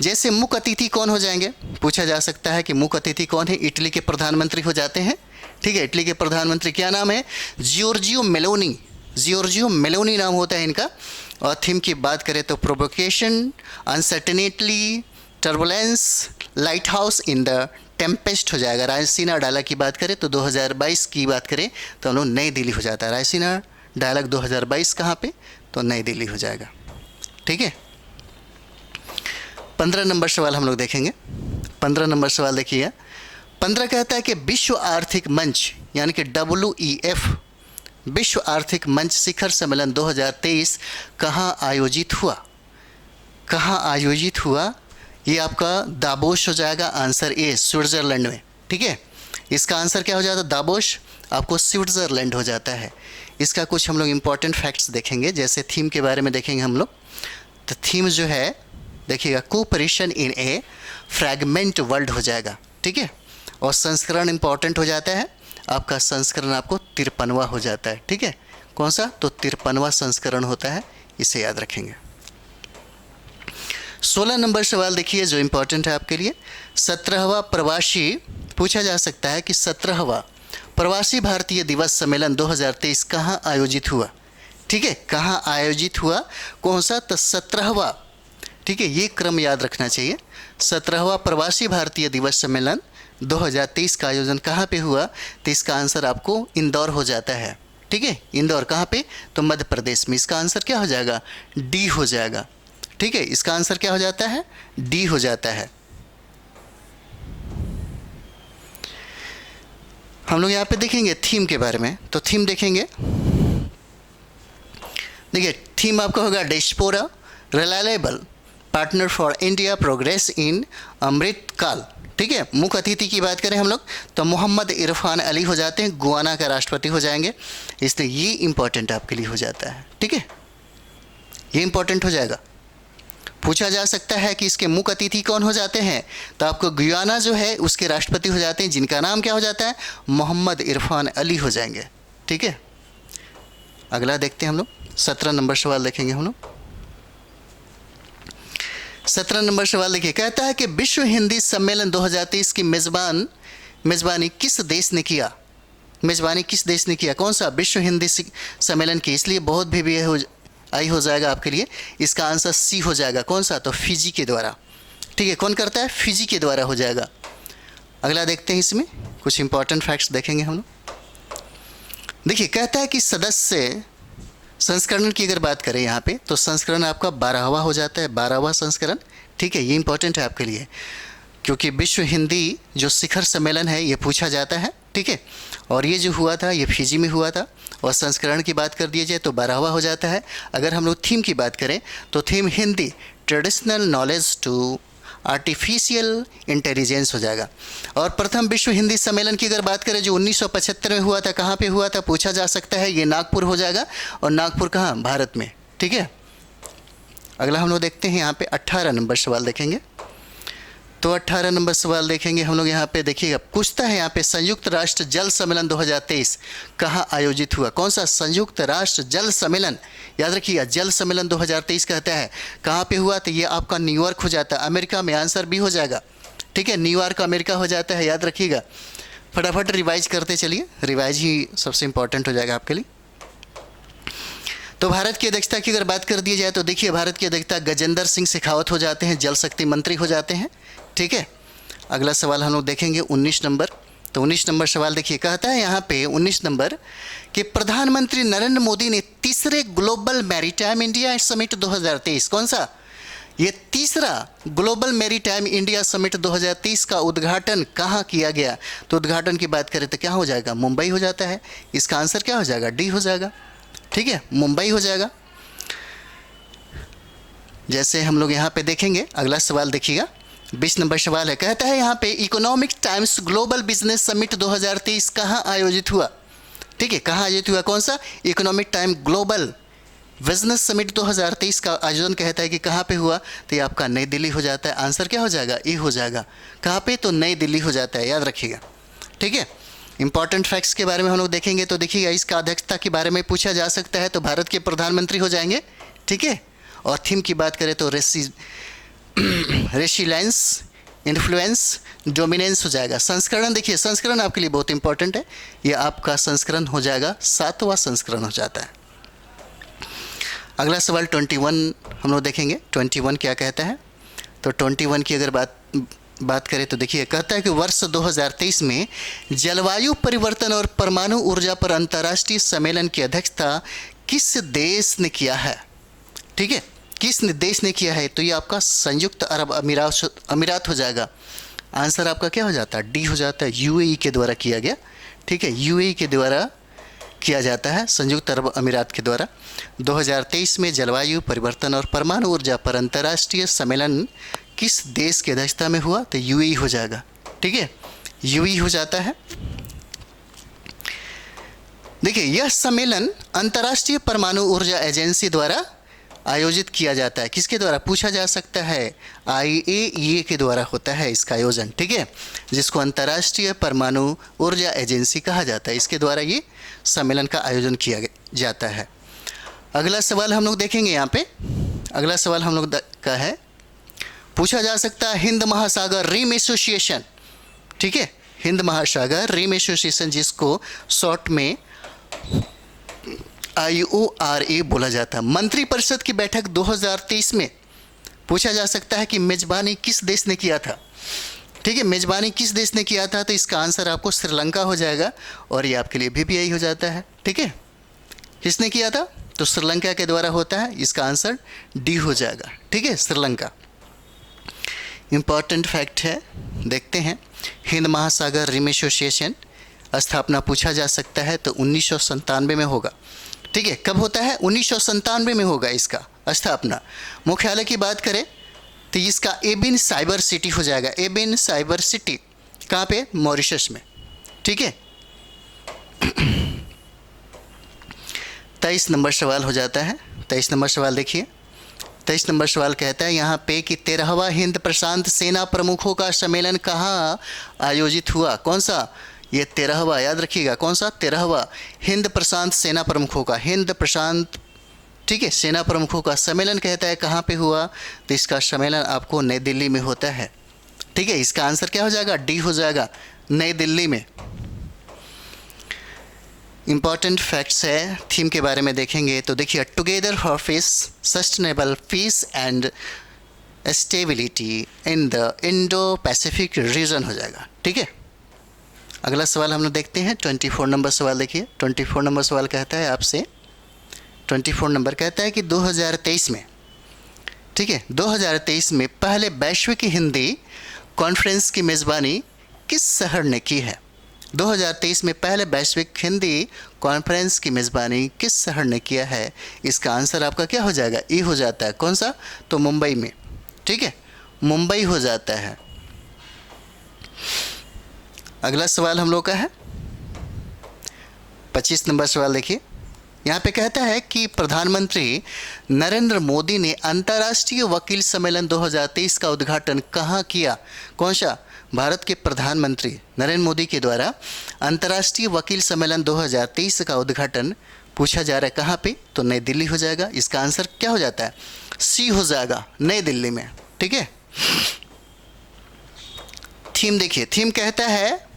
जैसे मुख्य अतिथि कौन हो जाएंगे? पूछा जा सकता है कि मुख्य अतिथि कौन है? इटली के प्रधानमंत्री हो जाते हैं, ठीक है। इटली के प्रधानमंत्री क्या नाम है? जियोर्जियो मेलोनी, जियोर्जियो मेलोनी नाम होता है इनका। और थीम की बात करें तो provocation, uncertainty, turbulence, light house in the Tempest हो जाएगा। रायसीना डायलॉग की बात करें तो 2022 की बात करें तो हम लोग नई दिल्ली हो जाता है। रायसीना डायलॉग 2022 कहाँ पे? तो नई दिल्ली हो जाएगा, ठीक है। 15 नंबर सवाल हम लोग देखेंगे। 15 नंबर सवाल देखिए, 15 कहता है कि विश्व आर्थिक मंच यानी कि WEF, विश्व आर्थिक मंच शिखर सम्मेलन 2023 कहाँ आयोजित हुआ? कहाँ आयोजित हुआ? ये आपका दावोस हो जाएगा, आंसर ए, स्विट्ज़रलैंड में, ठीक है। इसका आंसर क्या हो जाता है? दावोस आपको स्विट्ज़रलैंड हो जाता है। इसका कुछ हम लोग इंपॉर्टेंट फैक्ट्स देखेंगे, जैसे थीम के बारे में देखेंगे हम लोग। तो थीम जो है देखिएगा, कोऑपरेशन इन ए फ्रैगमेंट वर्ल्ड हो जाएगा, ठीक है। और संस्करण इंपॉर्टेंट हो जाता है आपका, संस्करण आपको 53वां हो जाता है, ठीक है। कौन सा? तो 53वां संस्करण होता है, इसे याद रखेंगे। 16 नंबर सवाल देखिए जो इंपॉर्टेंट है आपके लिए, 17वां प्रवासी, पूछा जा सकता है कि 17वां प्रवासी भारतीय दिवस सम्मेलन 2023 कहाँ आयोजित हुआ? ठीक है, कहाँ आयोजित हुआ? कौन सा? तो 17वां, ठीक है, ये क्रम याद रखना चाहिए। 17वां प्रवासी भारतीय दिवस सम्मेलन 2023 का आयोजन कहाँ पे हुआ? तो इसका आंसर आपको इंदौर हो जाता है, ठीक है। इंदौर कहाँ पे? तो मध्य प्रदेश में। इसका आंसर क्या हो जाएगा? डी हो जाएगा, ठीक है। इसका आंसर क्या हो जाता है? डी हो जाता है। हम लोग यहाँ पे देखेंगे थीम के बारे में, तो थीम देखेंगे, देखिए थीम आपका होगा diaspora reliable partner for India progress in Amrit Kaal, ठीक है। मुख्य अतिथि की बात करें हम लोग तो मोहम्मद इरफान अली हो जाते हैं, गुआना का राष्ट्रपति हो जाएंगे, इसलिए ये इंपॉर्टेंट आपके लिए हो जाता है, ठीक है, ये इंपॉर्टेंट हो जाएगा। पूछा जा सकता है कि इसके मुख्य अतिथि कौन हो जाते हैं? तो आपको गुयाना जो है उसके राष्ट्रपति हो जाते हैं, जिनका नाम क्या हो जाता है? मोहम्मद इरफान अली हो जाएंगे, ठीक है। अगला देखते हैं हम लोग, 17 नंबर सवाल देखेंगे हम लोग। 17 नंबर सवाल देखिए, कहता है कि विश्व हिंदी सम्मेलन 2023 की मेज़बानी किस देश ने किया? मेज़बानी किस देश ने किया? कौन सा? विश्व हिंदी सम्मेलन की, इसलिए बहुत भी आई हो जाएगा आपके लिए। इसका आंसर सी हो जाएगा। कौन सा? तो फिजी के द्वारा, ठीक है। कौन करता है? फिजी के द्वारा हो जाएगा। अगला देखते हैं, इसमें कुछ इंपॉर्टेंट फैक्ट्स देखेंगे हम लोग। देखिए, कहता है कि सदस्य संस्करण की अगर बात करें यहाँ पे, तो संस्करण आपका 12वां हो जाता है, 12वां संस्करण। ठीक है, ये इंपॉर्टेंट है आपके लिए, क्योंकि विश्व हिंदी जो शिखर सम्मेलन है ये पूछा जाता है। ठीक है, और ये जो हुआ था ये फिजी में हुआ था, और संस्करण की बात कर दिया जाए तो 12वां हो जाता है। अगर हम लोग थीम की बात करें तो theme Hindi traditional knowledge to artificial intelligence हो जाएगा। और प्रथम विश्व हिंदी सम्मेलन की अगर बात करें जो 1975 में हुआ था, कहाँ पे हुआ था पूछा जा सकता है, ये नागपुर हो जाएगा। और नागपुर कहाँ? भारत में। ठीक है, अगला हम लोग देखते हैं यहाँ पे 18 नंबर सवाल देखेंगे। तो 18 नंबर सवाल देखेंगे हम लोग यहाँ पे। देखिएगा, पूछता है यहाँ पे संयुक्त राष्ट्र जल सम्मेलन 2023 कहाँ आयोजित हुआ? कौन सा? संयुक्त राष्ट्र जल सम्मेलन। याद रखिएगा, जल सम्मेलन 2023 कहता है कहाँ पे हुआ? तो ये आपका न्यूयॉर्क हो जाता है, अमेरिका में। आंसर भी हो जाएगा। ठीक है, न्यूयॉर्क अमेरिका हो जाता है, याद रखिएगा। फटाफट रिवाइज करते चलिए, रिवाइज ही सबसे इंपॉर्टेंट हो जाएगा आपके लिए। तो भारत की अध्यक्षता की अगर बात कर दी जाए तो देखिए, भारत की अध्यक्षता गजेंद्र सिंह शेखावत हो जाते हैं, जल शक्ति मंत्री हो जाते हैं। ठीक है, अगला सवाल हम लोग देखेंगे 19 नंबर। तो 19 नंबर सवाल देखिए, कहता है यहाँ पे 19 नंबर कि प्रधानमंत्री नरेंद्र मोदी ने तीसरे ग्लोबल मैरीटाइम इंडिया समिट 2023, कौन सा? ये तीसरा ग्लोबल मैरीटाइम इंडिया समिट 2023 का उद्घाटन कहाँ किया गया? तो उद्घाटन की बात करें तो क्या हो जाएगा? मुंबई हो जाता है। इसका आंसर क्या हो जाएगा? डी हो जाएगा। ठीक है, मुंबई हो जाएगा। जैसे हम लोग यहाँ पे देखेंगे, अगला सवाल देखिएगा, 20 नंबर सवाल है। कहता है यहाँ पे economic times global business summit 2023 कहाँ आयोजित हुआ? ठीक है, कहाँ आयोजित हुआ? कौन सा? Economic time global business summit 2023 का आयोजन कहता है कि कहाँ पे हुआ? तो ये आपका नई दिल्ली हो जाता है। आंसर क्या हो जाएगा? ए हो जाएगा। कहाँ पे? तो नई दिल्ली हो जाता है, याद रखिएगा। ठीक है, इंपॉर्टेंट फैक्ट्स के बारे में हम लोग देखेंगे तो देखिएगा, इसका अध्यक्षता के बारे में पूछा जा सकता है, तो भारत के प्रधानमंत्री हो जाएंगे। ठीक है, और थीम की बात करें तो रेसिलेंस, इन्फ्लुएंस, डोमिनेंस हो जाएगा। संस्करण देखिए, संस्करण आपके लिए बहुत इंपॉर्टेंट है, ये आपका संस्करण हो जाएगा 7वां संस्करण हो जाता है। अगला सवाल 21 हम लोग देखेंगे। 21 क्या कहता है? तो 21 की अगर बात करें तो देखिए, कहता है कि वर्ष 2023 में जलवायु परिवर्तन और परमाणु ऊर्जा पर अंतर्राष्ट्रीय सम्मेलन की अध्यक्षता किस देश ने किया है? ठीक है, किस देश ने किया है? तो ये आपका संयुक्त अरब अमीरात हो जाएगा। आंसर आपका क्या हो जाता है? डी हो जाता है, यूएई के द्वारा किया गया। ठीक है, यूएई के द्वारा किया जाता है, संयुक्त अरब अमीरात के द्वारा। 2023 में जलवायु परिवर्तन और परमाणु ऊर्जा पर अंतर्राष्ट्रीय सम्मेलन किस देश की अध्यक्षता में हुआ? तो यूएई हो जाएगा। ठीक है, यूएई हो जाता है। देखिए, यह सम्मेलन अंतर्राष्ट्रीय परमाणु ऊर्जा एजेंसी द्वारा आयोजित किया जाता है। किसके द्वारा? पूछा जा सकता है, IAEA के द्वारा होता है इसका आयोजन। ठीक है, जिसको अंतर्राष्ट्रीय परमाणु ऊर्जा एजेंसी कहा जाता है, इसके द्वारा ये सम्मेलन का आयोजन किया जाता है। अगला सवाल हम लोग देखेंगे यहाँ पे। अगला सवाल हम लोग का है, पूछा जा सकता है हिंद महासागर रिम एसोसिएशन। ठीक है, हिंद महासागर रिम एसोसिएशन, जिसको शॉर्ट में IORA बोला जाता है, मंत्रिपरिषद की बैठक 2023 में पूछा जा सकता है कि मेजबानी किस देश ने किया था? ठीक है, मेजबानी किस देश ने किया था? तो इसका आंसर आपको श्रीलंका हो जाएगा, और ये आपके लिए VPI हो जाता है। ठीक है, किसने किया था? तो श्रीलंका के द्वारा होता है, इसका आंसर डी हो जाएगा। ठीक है, श्रीलंका। इंपॉर्टेंट फैक्ट है, देखते हैं। हिंद महासागर रिम एसोसिएशन स्थापना पूछा जा सकता है तो 1997 में होगा। ठीक है, कब होता है? 1997 में होगा इसका स्थापना। मुख्यालय की बात करें तो इसका एबिन साइबर सिटी हो जाएगा। एबिन साइबर सिटी कहाँ पे? मॉरिशस में। ठीक है, 23 नंबर सवाल हो जाता है। 23 नंबर सवाल देखिए। 23 नंबर सवाल कहता है यहाँ पे कि 13वां हिंद प्रशांत सेना प्रमुखों का सम्मेलन कहाँ आयोजित हुआ? कौन सा? ये 13वां, याद रखिएगा। कौन सा? 13वां हिंद प्रशांत सेना प्रमुखों का, हिंद प्रशांत, ठीक है, सेना प्रमुखों का सम्मेलन कहता है कहाँ पे हुआ? तो इसका सम्मेलन आपको नई दिल्ली में होता है। ठीक है, इसका आंसर क्या हो जाएगा? डी हो जाएगा, नई दिल्ली में। इंपॉर्टेंट फैक्ट्स है, थीम के बारे में देखेंगे तो देखिए, together for peace, sustainable peace and stability in the Indo Pacific region हो जाएगा। ठीक है। अगला सवाल हम लोग देखते हैं 24 नंबर सवाल। देखिए 24 नंबर सवाल कहता है आपसे, 24 नंबर कहता है कि 2023 में, ठीक है, 2023 में पहले वैश्विक हिंदी कॉन्फ्रेंस की मेज़बानी किस शहर ने की है? 2023 में पहले वैश्विक हिंदी कॉन्फ्रेंस की मेज़बानी किस शहर ने किया है? इसका आंसर आपका क्या हो जाएगा? ई हो जाता है। कौन सा? तो मुंबई में, ठीक है, मुंबई हो जाता है। अगला सवाल हम लोग का है 25 नंबर सवाल। देखिए यहाँ पे कहता है कि प्रधानमंत्री नरेंद्र मोदी ने अंतर्राष्ट्रीय वकील सम्मेलन 2023 का उद्घाटन कहाँ किया? कौन सा? भारत के प्रधानमंत्री नरेंद्र मोदी के द्वारा अंतर्राष्ट्रीय वकील सम्मेलन 2023 का उद्घाटन पूछा जा रहा है कहाँ पे? तो नई दिल्ली हो जाएगा। इसका आंसर क्या हो जाता है? सी हो जाएगा, नई दिल्ली में, ठीक है। थीम देखिए, थीम कहता है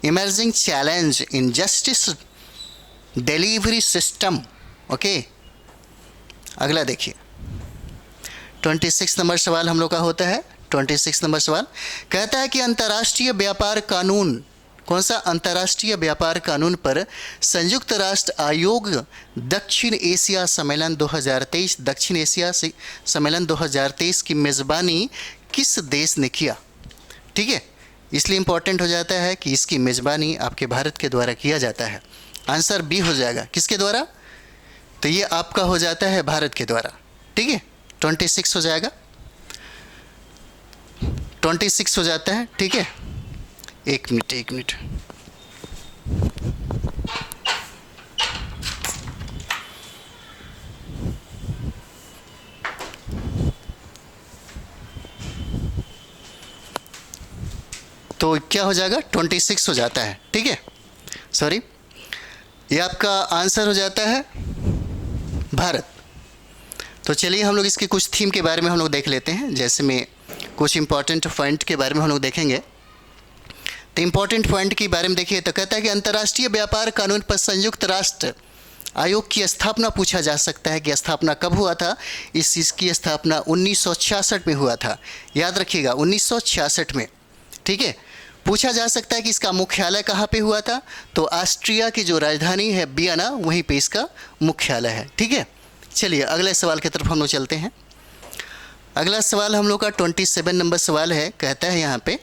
emerging challenge in justice delivery system. Okay, अगला देखिए 26 नंबर सवाल हम लोग का होता है। 26 नंबर सवाल कहता है कि अंतर्राष्ट्रीय व्यापार कानून, कौन सा? अंतर्राष्ट्रीय व्यापार कानून पर संयुक्त राष्ट्र आयोग दक्षिण एशिया सम्मेलन 2023, दक्षिण एशिया सम्मेलन 2023 की मेज़बानी किस देश ने किया? ठीक है, इसलिए इम्पोर्टेंट हो जाता है कि इसकी मेज़बानी आपके भारत के द्वारा किया जाता है। आंसर बी हो जाएगा। किसके द्वारा? तो ये आपका हो जाता है भारत के द्वारा, ठीक है। 26 हो जाएगा, 26 हो जाता है, ठीक है। एक मिनट तो क्या हो जाएगा? 26 हो जाता है, ठीक है। सॉरी, ये आपका आंसर हो जाता है भारत। तो चलिए हम लोग इसकी कुछ थीम के बारे में हम लोग देख लेते हैं। जैसे में कुछ इंपॉर्टेंट पॉइंट के बारे में हम लोग देखेंगे। तो इंपॉर्टेंट पॉइंट के बारे में देखिए तो कहता है कि अंतर्राष्ट्रीय व्यापार कानून पर संयुक्त राष्ट्र आयोग की स्थापना पूछा जा सकता है कि स्थापना कब हुआ था? इस चीज़ की स्थापना 1966 में हुआ था। याद रखिएगा 1966 में, ठीक है। पूछा जा सकता है कि इसका मुख्यालय कहाँ पे हुआ था? तो ऑस्ट्रिया की जो राजधानी है वियना, वहीं पे इसका मुख्यालय है, ठीक है। चलिए अगले सवाल की तरफ हम लोग चलते हैं। अगला सवाल हम लोग का 27 नंबर सवाल है। कहता है यहाँ पे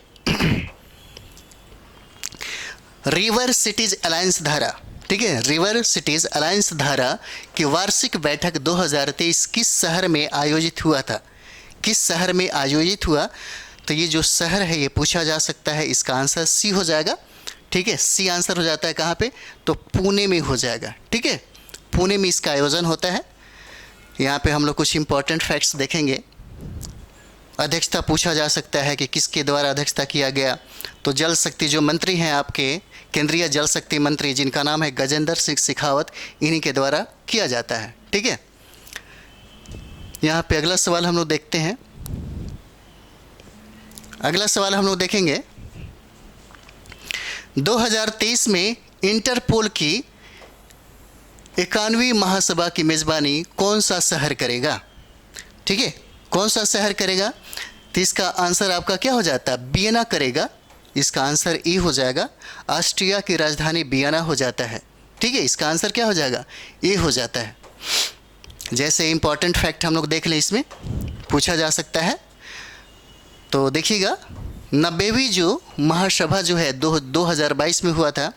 रिवर सिटीज अलायंस धारा, ठीक है, रिवर सिटीज अलायंस धारा की वार्षिक बैठक 2023 किस शहर में आयोजित हुआ था? किस शहर में आयोजित हुआ? तो ये जो शहर है ये पूछा जा सकता है। इसका आंसर सी हो जाएगा, ठीक है। सी आंसर हो जाता है। कहाँ पे? तो पुणे में हो जाएगा, ठीक है। पुणे में इसका आयोजन होता है। यहाँ पे हम लोग कुछ इंपॉर्टेंट फैक्ट्स देखेंगे। अध्यक्षता पूछा जा सकता है कि किसके द्वारा अध्यक्षता किया गया? तो जल शक्ति जो मंत्री हैं आपके केंद्रीय जल शक्ति मंत्री, जिनका नाम है गजेंद्र सिंह शेखावत, इन्हीं के द्वारा किया जाता है, ठीक है। यहाँ पे अगला सवाल हम लोग देखते हैं। अगला सवाल हम लोग देखेंगे 2023 में इंटरपोल की 91वीं महासभा की मेज़बानी कौन सा शहर करेगा? ठीक है, कौन सा शहर करेगा? तो इसका आंसर आपका क्या हो जाता है? वियना करेगा। इसका आंसर ई हो जाएगा। ऑस्ट्रिया की राजधानी वियना हो जाता है, ठीक है। इसका आंसर क्या हो जाएगा? ए हो जाता है। जैसे इंपॉर्टेंट फैक्ट हम लोग देख लें, इसमें पूछा जा सकता है। तो देखिएगा 90वीं जो महासभा जो है 2022 में हुआ था,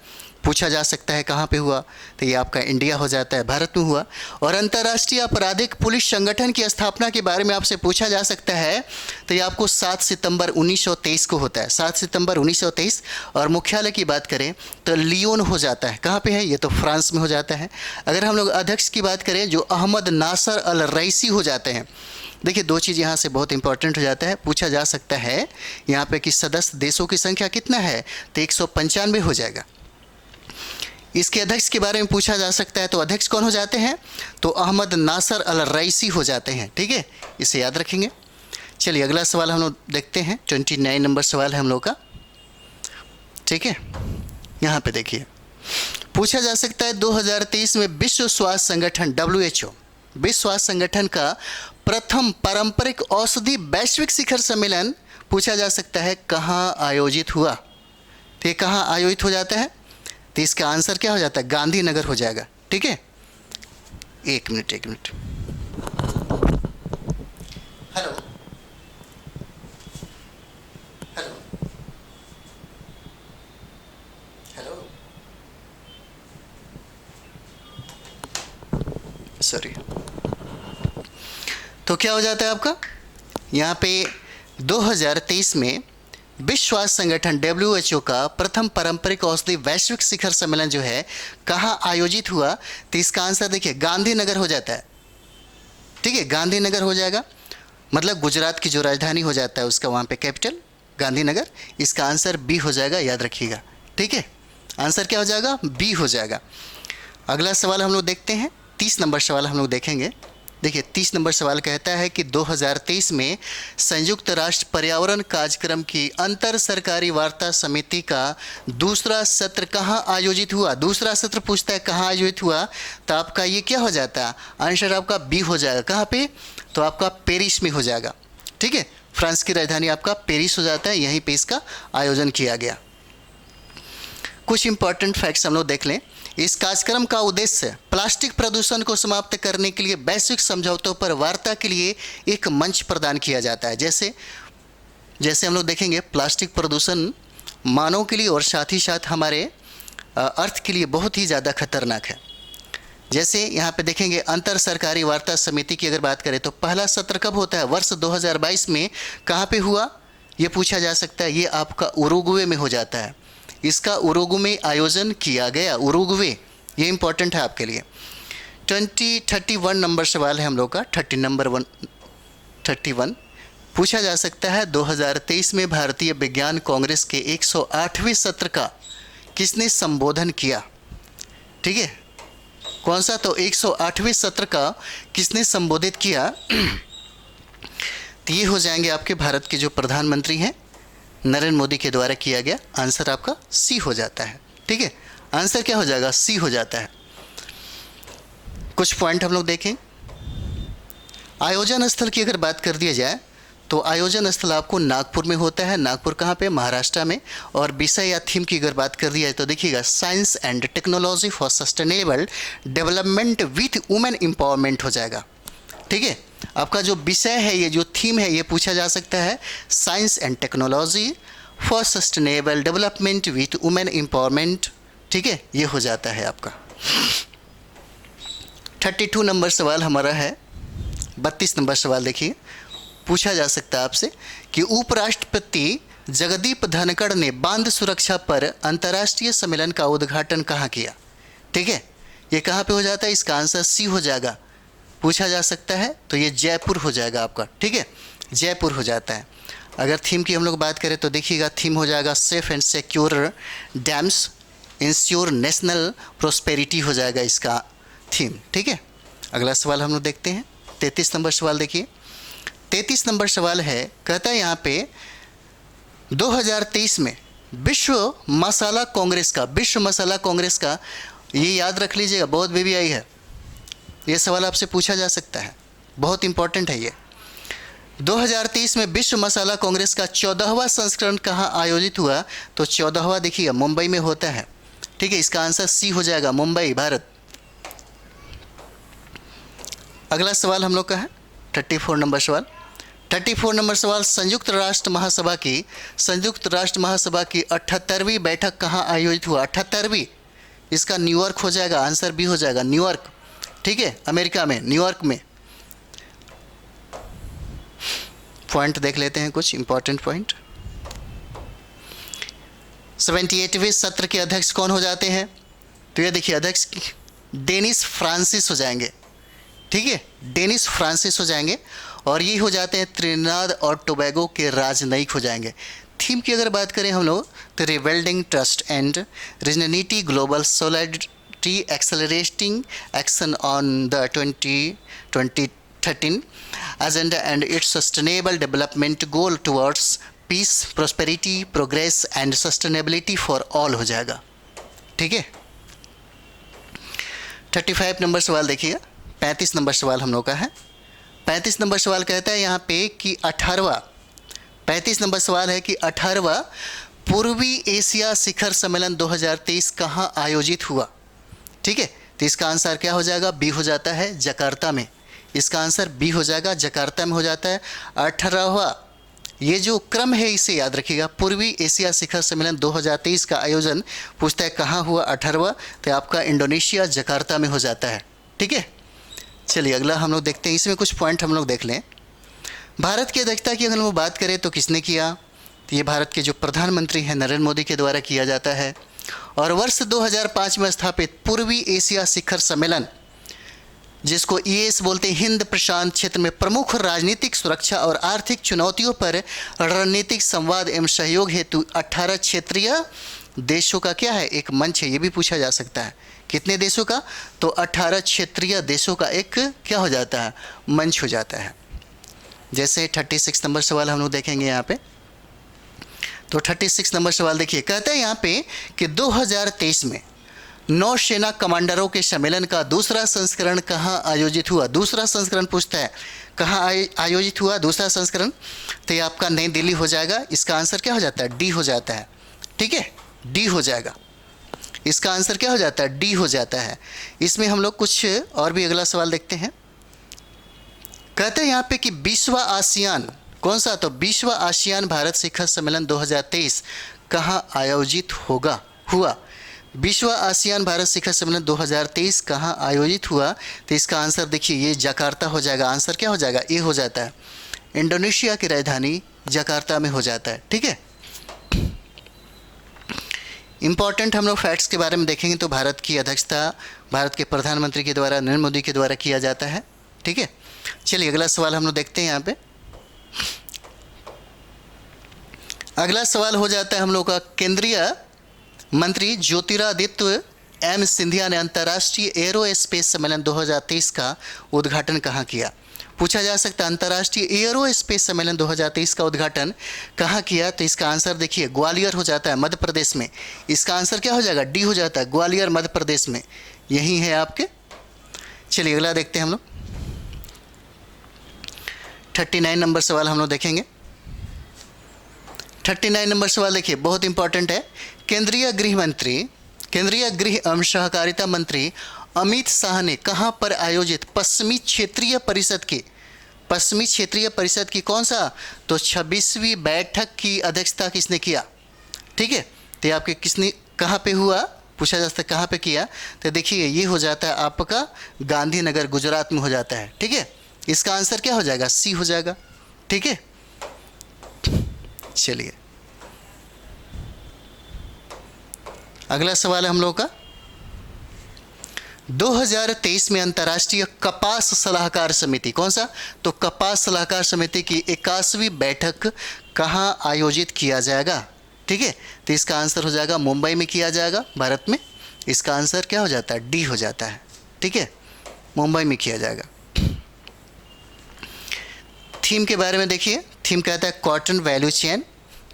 पूछा जा सकता है कहाँ पे हुआ? तो ये आपका इंडिया हो जाता है, भारत में हुआ। और अंतर्राष्ट्रीय आपराधिक पुलिस संगठन की स्थापना के बारे में आपसे पूछा जा सकता है, तो ये आपको 7 सितंबर 1923 को होता है, 7 सितंबर 1923। और मुख्यालय की बात करें तो लियोन हो जाता है। कहाँ पे है? ये तो फ्रांस में हो जाता है। अगर हम लोग अध्यक्ष की बात करें जो अहमद नासर अल रईसी हो जाते हैं। देखिए दो चीज़ यहाँ से बहुत इंपॉर्टेंट हो जाता है। पूछा जा सकता है यहाँ पे कि सदस्य देशों की संख्या कितना है? तो 195 हो जाएगा। इसके अध्यक्ष के बारे में पूछा जा सकता है, तो अध्यक्ष कौन हो जाते हैं? तो अहमद नासर अल रईसी हो जाते हैं, ठीक है। इसे याद रखेंगे। चलिए अगला सवाल हम लोग देखते हैं। 29 नंबर सवाल है हम लोग का, ठीक है। यहाँ पे देखिए पूछा जा सकता है 2023 में विश्व स्वास्थ्य संगठन WHO, विश्व स्वास्थ्य संगठन का प्रथम पारंपरिक औषधि वैश्विक शिखर सम्मेलन पूछा जा सकता है कहाँ आयोजित हुआ? तो ये कहाँ आयोजित हो जाता है? तो इसका आंसर क्या हो जाता है? गांधीनगर हो जाएगा। ठीक है, एक minute. Hello hello hello, sorry. तो क्या हो जाता है आपका यहाँ पे 2023 में विश्व स्वास्थ्य संगठन WHO का प्रथम पारंपरिक औषधि वैश्विक शिखर सम्मेलन जो है कहाँ आयोजित हुआ? तो इसका आंसर देखिए गांधीनगर हो जाता है। ठीक है, गांधीनगर हो जाएगा, मतलब गुजरात की जो राजधानी हो जाता है उसका वहाँ पे कैपिटल गांधीनगर। इसका आंसर बी हो जाएगा, याद रखिएगा। ठीक है, आंसर क्या हो जाएगा? बी हो जाएगा। अगला सवाल हम लोग देखते हैं, 30 नंबर सवाल हम लोग देखेंगे। देखिए 30 नंबर सवाल कहता है कि 2023 में संयुक्त राष्ट्र पर्यावरण कार्यक्रम की अंतर सरकारी वार्ता समिति का दूसरा सत्र कहाँ आयोजित हुआ? दूसरा सत्र पूछता है कहाँ आयोजित हुआ, तो आपका ये क्या हो जाता है? आंसर आपका बी हो जाएगा। कहाँ पे? तो आपका पेरिस में हो जाएगा। ठीक है, फ्रांस की राजधानी आपका पेरिस हो जाता है, यहीं पे इसका आयोजन किया गया। कुछ इंपॉर्टेंट फैक्ट्स हम लोग देख लें। इस कार्यक्रम का उद्देश्य प्लास्टिक प्रदूषण को समाप्त करने के लिए वैश्विक समझौतों पर वार्ता के लिए एक मंच प्रदान किया जाता है। जैसे हम लोग देखेंगे प्लास्टिक प्रदूषण मानव के लिए और साथ ही साथ हमारे अर्थ के लिए बहुत ही ज़्यादा खतरनाक है। जैसे यहाँ पे देखेंगे अंतर सरकारी वार्ता समिति की अगर बात करें तो पहला सत्र कब होता है? वर्ष 2022 में। कहाँ पे हुआ ये पूछा जा सकता है। ये आपका उरुग्वे में हो जाता है। इसका उरुग्वे में आयोजन किया गया, उरुग्वे, ये इंपॉर्टेंट है आपके लिए। 31 नंबर सवाल है हम लोग का, 31 पूछा जा सकता है 2023 में भारतीय विज्ञान कांग्रेस के 108वें सत्र का किसने संबोधन किया? ठीक है, कौन सा? तो 108वें सत्र का किसने संबोधित किया? तो ये हो जाएंगे आपके भारत के जो प्रधानमंत्री हैं नरेंद्र मोदी के द्वारा किया गया। आंसर आपका सी हो जाता है। ठीक है, आंसर क्या हो जाएगा? सी हो जाता है। कुछ पॉइंट हम लोग देखें। आयोजन स्थल की अगर बात कर दिया जाए तो आयोजन स्थल आपको नागपुर में होता है। नागपुर कहाँ पे? महाराष्ट्र में। और विषय या थीम की अगर बात कर दिया जाए तो देखिएगा science and technology for sustainable development with women empowerment हो जाएगा। ठीक है, आपका जो विषय है, ये जो थीम है, ये पूछा जा सकता है science and technology for sustainable development with women empowerment. ठीक है, ये हो जाता है आपका। 32 नंबर सवाल हमारा है। 32 नंबर सवाल देखिए, पूछा जा सकता है आपसे कि उपराष्ट्रपति जगदीप धनखड़ ने बांध सुरक्षा पर अंतर्राष्ट्रीय सम्मेलन का उद्घाटन कहाँ किया? ठीक है, ये कहाँ पे हो जाता है? इसका आंसर सी हो जाएगा। पूछा जा सकता है तो ये जयपुर हो जाएगा आपका। ठीक है, जयपुर हो जाता है। अगर थीम की हम लोग बात करें तो देखिएगा थीम हो जाएगा safe and secure dams ensure national prosperity हो जाएगा इसका थीम। ठीक है, अगला सवाल हम लोग देखते हैं। 33 नंबर सवाल देखिए। 33 नंबर सवाल है, कहता है यहाँ पे 2023 में विश्व मसाला कांग्रेस का ये याद रख लीजिएगा, बहुत BBI है, ये सवाल आपसे पूछा जा सकता है, बहुत इंपॉर्टेंट है ये। 2023 में विश्व मसाला कांग्रेस का 14वां संस्करण कहाँ आयोजित हुआ? तो 14वां देखिए मुंबई में होता है। ठीक है, इसका आंसर सी हो जाएगा, मुंबई, भारत। अगला सवाल हम लोग का है 34 नंबर सवाल। 34 नंबर सवाल, संयुक्त राष्ट्र महासभा की 78वीं बैठक कहाँ आयोजित हुआ? 78वीं, इसका न्यूयॉर्क हो जाएगा, आंसर बी हो जाएगा, न्यूयॉर्क। ठीक है, अमेरिका में, न्यूयॉर्क में। पॉइंट देख लेते हैं, कुछ इंपॉर्टेंट पॉइंट। 78वें सत्र के अध्यक्ष कौन हो जाते हैं? तो ये देखिए अध्यक्ष डेनिस फ्रांसिस हो जाएंगे। ठीक है, डेनिस फ्रांसिस हो जाएंगे और ये हो जाते हैं त्रिनिदाद और टोबैगो के राजनयिक हो जाएंगे। थीम की अगर बात करें हम लोग तो rebuilding trust and regionality global solidarity accelerating action on the 2013 agenda and its sustainable development goal towards peace prosperity progress and sustainability for all हो जाएगा। ठीक है, 35 नंबर सवाल देखिएगा। 35 नंबर सवाल हम लोग का है। 35 नंबर सवाल कहता है यहाँ पे कि 35 नंबर सवाल है कि 18वां पूर्वी एशिया शिखर सम्मेलन 2023 कहाँ आयोजित हुआ? ठीक है, तो इसका आंसर क्या हो जाएगा? बी हो जाता है जकार्ता में। इसका आंसर बी हो जाएगा, जकार्ता में हो जाता है। 18वां ये जो क्रम है इसे याद रखिएगा। पूर्वी एशिया शिखर सम्मेलन 2023 का आयोजन पूछता है कहाँ हुआ? 18वां, तो आपका इंडोनेशिया जकार्ता में हो जाता है। ठीक है, चलिए अगला हम लोग देखते हैं। इसमें कुछ पॉइंट हम लोग देख लें। भारत की अध्यक्षता की अगर हम बात करें तो किसने किया? तो ये भारत के जो प्रधानमंत्री हैं नरेंद्र मोदी के द्वारा किया जाता है। और वर्ष 2005 में स्थापित पूर्वी एशिया शिखर सम्मेलन, जिसको ईएस बोलते हैं, हिंद प्रशांत क्षेत्र में प्रमुख राजनीतिक, सुरक्षा और आर्थिक चुनौतियों पर रणनीतिक संवाद एवं सहयोग हेतु 18 क्षेत्रीय देशों का क्या है? एक मंच है। ये भी पूछा जा सकता है कितने देशों का? तो 18 क्षेत्रीय देशों का एक क्या हो जाता है? मंच हो जाता है। जैसे 36 नंबर सवाल हम लोग देखेंगे यहाँ पे। तो 36 नंबर सवाल देखिए, कहता है यहाँ पे कि 2023 में नौसेना कमांडरों के सम्मेलन का दूसरा संस्करण कहाँ आयोजित हुआ? दूसरा संस्करण पूछता है कहाँ आयोजित हुआ दूसरा संस्करण? तो ये आपका नई दिल्ली हो जाएगा। इसका आंसर क्या हो जाता है? डी हो जाता है। ठीक है, डी हो जाएगा। इसका आंसर क्या हो जाता है? डी हो जाता है। इसमें हम लोग कुछ और भी अगला सवाल देखते हैं। कहते हैं यहाँ पे कि 20वां आसियान, कौन सा? तो 20वां आसियान भारत शिखर सम्मेलन 2023 कहाँ आयोजित हुआ? 20वां आसियान भारत शिखर सम्मेलन 2023 कहाँ आयोजित हुआ? तो इसका आंसर देखिए, ये जकार्ता हो जाएगा। आंसर क्या हो जाएगा? ए हो जाता है। इंडोनेशिया की राजधानी जकार्ता में हो जाता है। ठीक है, इंपॉर्टेंट हम लोग फैक्ट्स के बारे में देखेंगे तो भारत की अध्यक्षता भारत के प्रधानमंत्री के द्वारा, नरेंद्र मोदी के द्वारा किया जाता है। ठीक है, चलिए अगला सवाल हम लोग देखते हैं यहाँ पे। अगला सवाल हो जाता है हम लोग का, केंद्रीय मंत्री ज्योतिरादित्य एम सिंधिया ने अंतर्राष्ट्रीय एरोस्पेस सम्मेलन 2023 का उद्घाटन कहाँ किया? पूछा जा सकता है अंतर्राष्ट्रीय एरोस्पेस सम्मेलन 2023 का उद्घाटन कहाँ किया? तो इसका आंसर देखिए, ग्वालियर हो जाता है, मध्य प्रदेश में। इसका आंसर क्या हो जाएगा? डी हो जाता है, ग्वालियर मध्य प्रदेश में। यही है आपके। चलिए अगला देखते हैं हम लोग। 39 नंबर सवाल हम लोग देखेंगे। 39 नंबर सवाल देखिए, बहुत इंपॉर्टेंट है। केंद्रीय गृह एवं सहकारिता मंत्री अमित शाह ने कहां पर आयोजित पश्चिमी क्षेत्रीय परिषद की कौन सा? तो 26वीं बैठक की अध्यक्षता किसने किया? ठीक है, तो आपके किसने कहां पे हुआ? पूछा जा सकता है कहां पे किया? तो देखिए ये हो जाता है आपका गांधीनगर, गुजरात में हो जाता है। ठीक है, इसका आंसर क्या हो जाएगा? सी हो जाएगा। ठीक है, चलिए अगला सवाल है हम लोग का। 2023 में अंतर्राष्ट्रीय कपास सलाहकार समिति, कौन सा? तो कपास सलाहकार समिति की 81वीं बैठक कहाँ आयोजित किया जाएगा? ठीक है, तो इसका आंसर हो जाएगा मुंबई में किया जाएगा, भारत में। इसका आंसर क्या हो जाता है? डी हो जाता है। ठीक है, मुंबई में किया जाएगा। थीम के बारे में देखिए, थीम कहता है cotton value chain,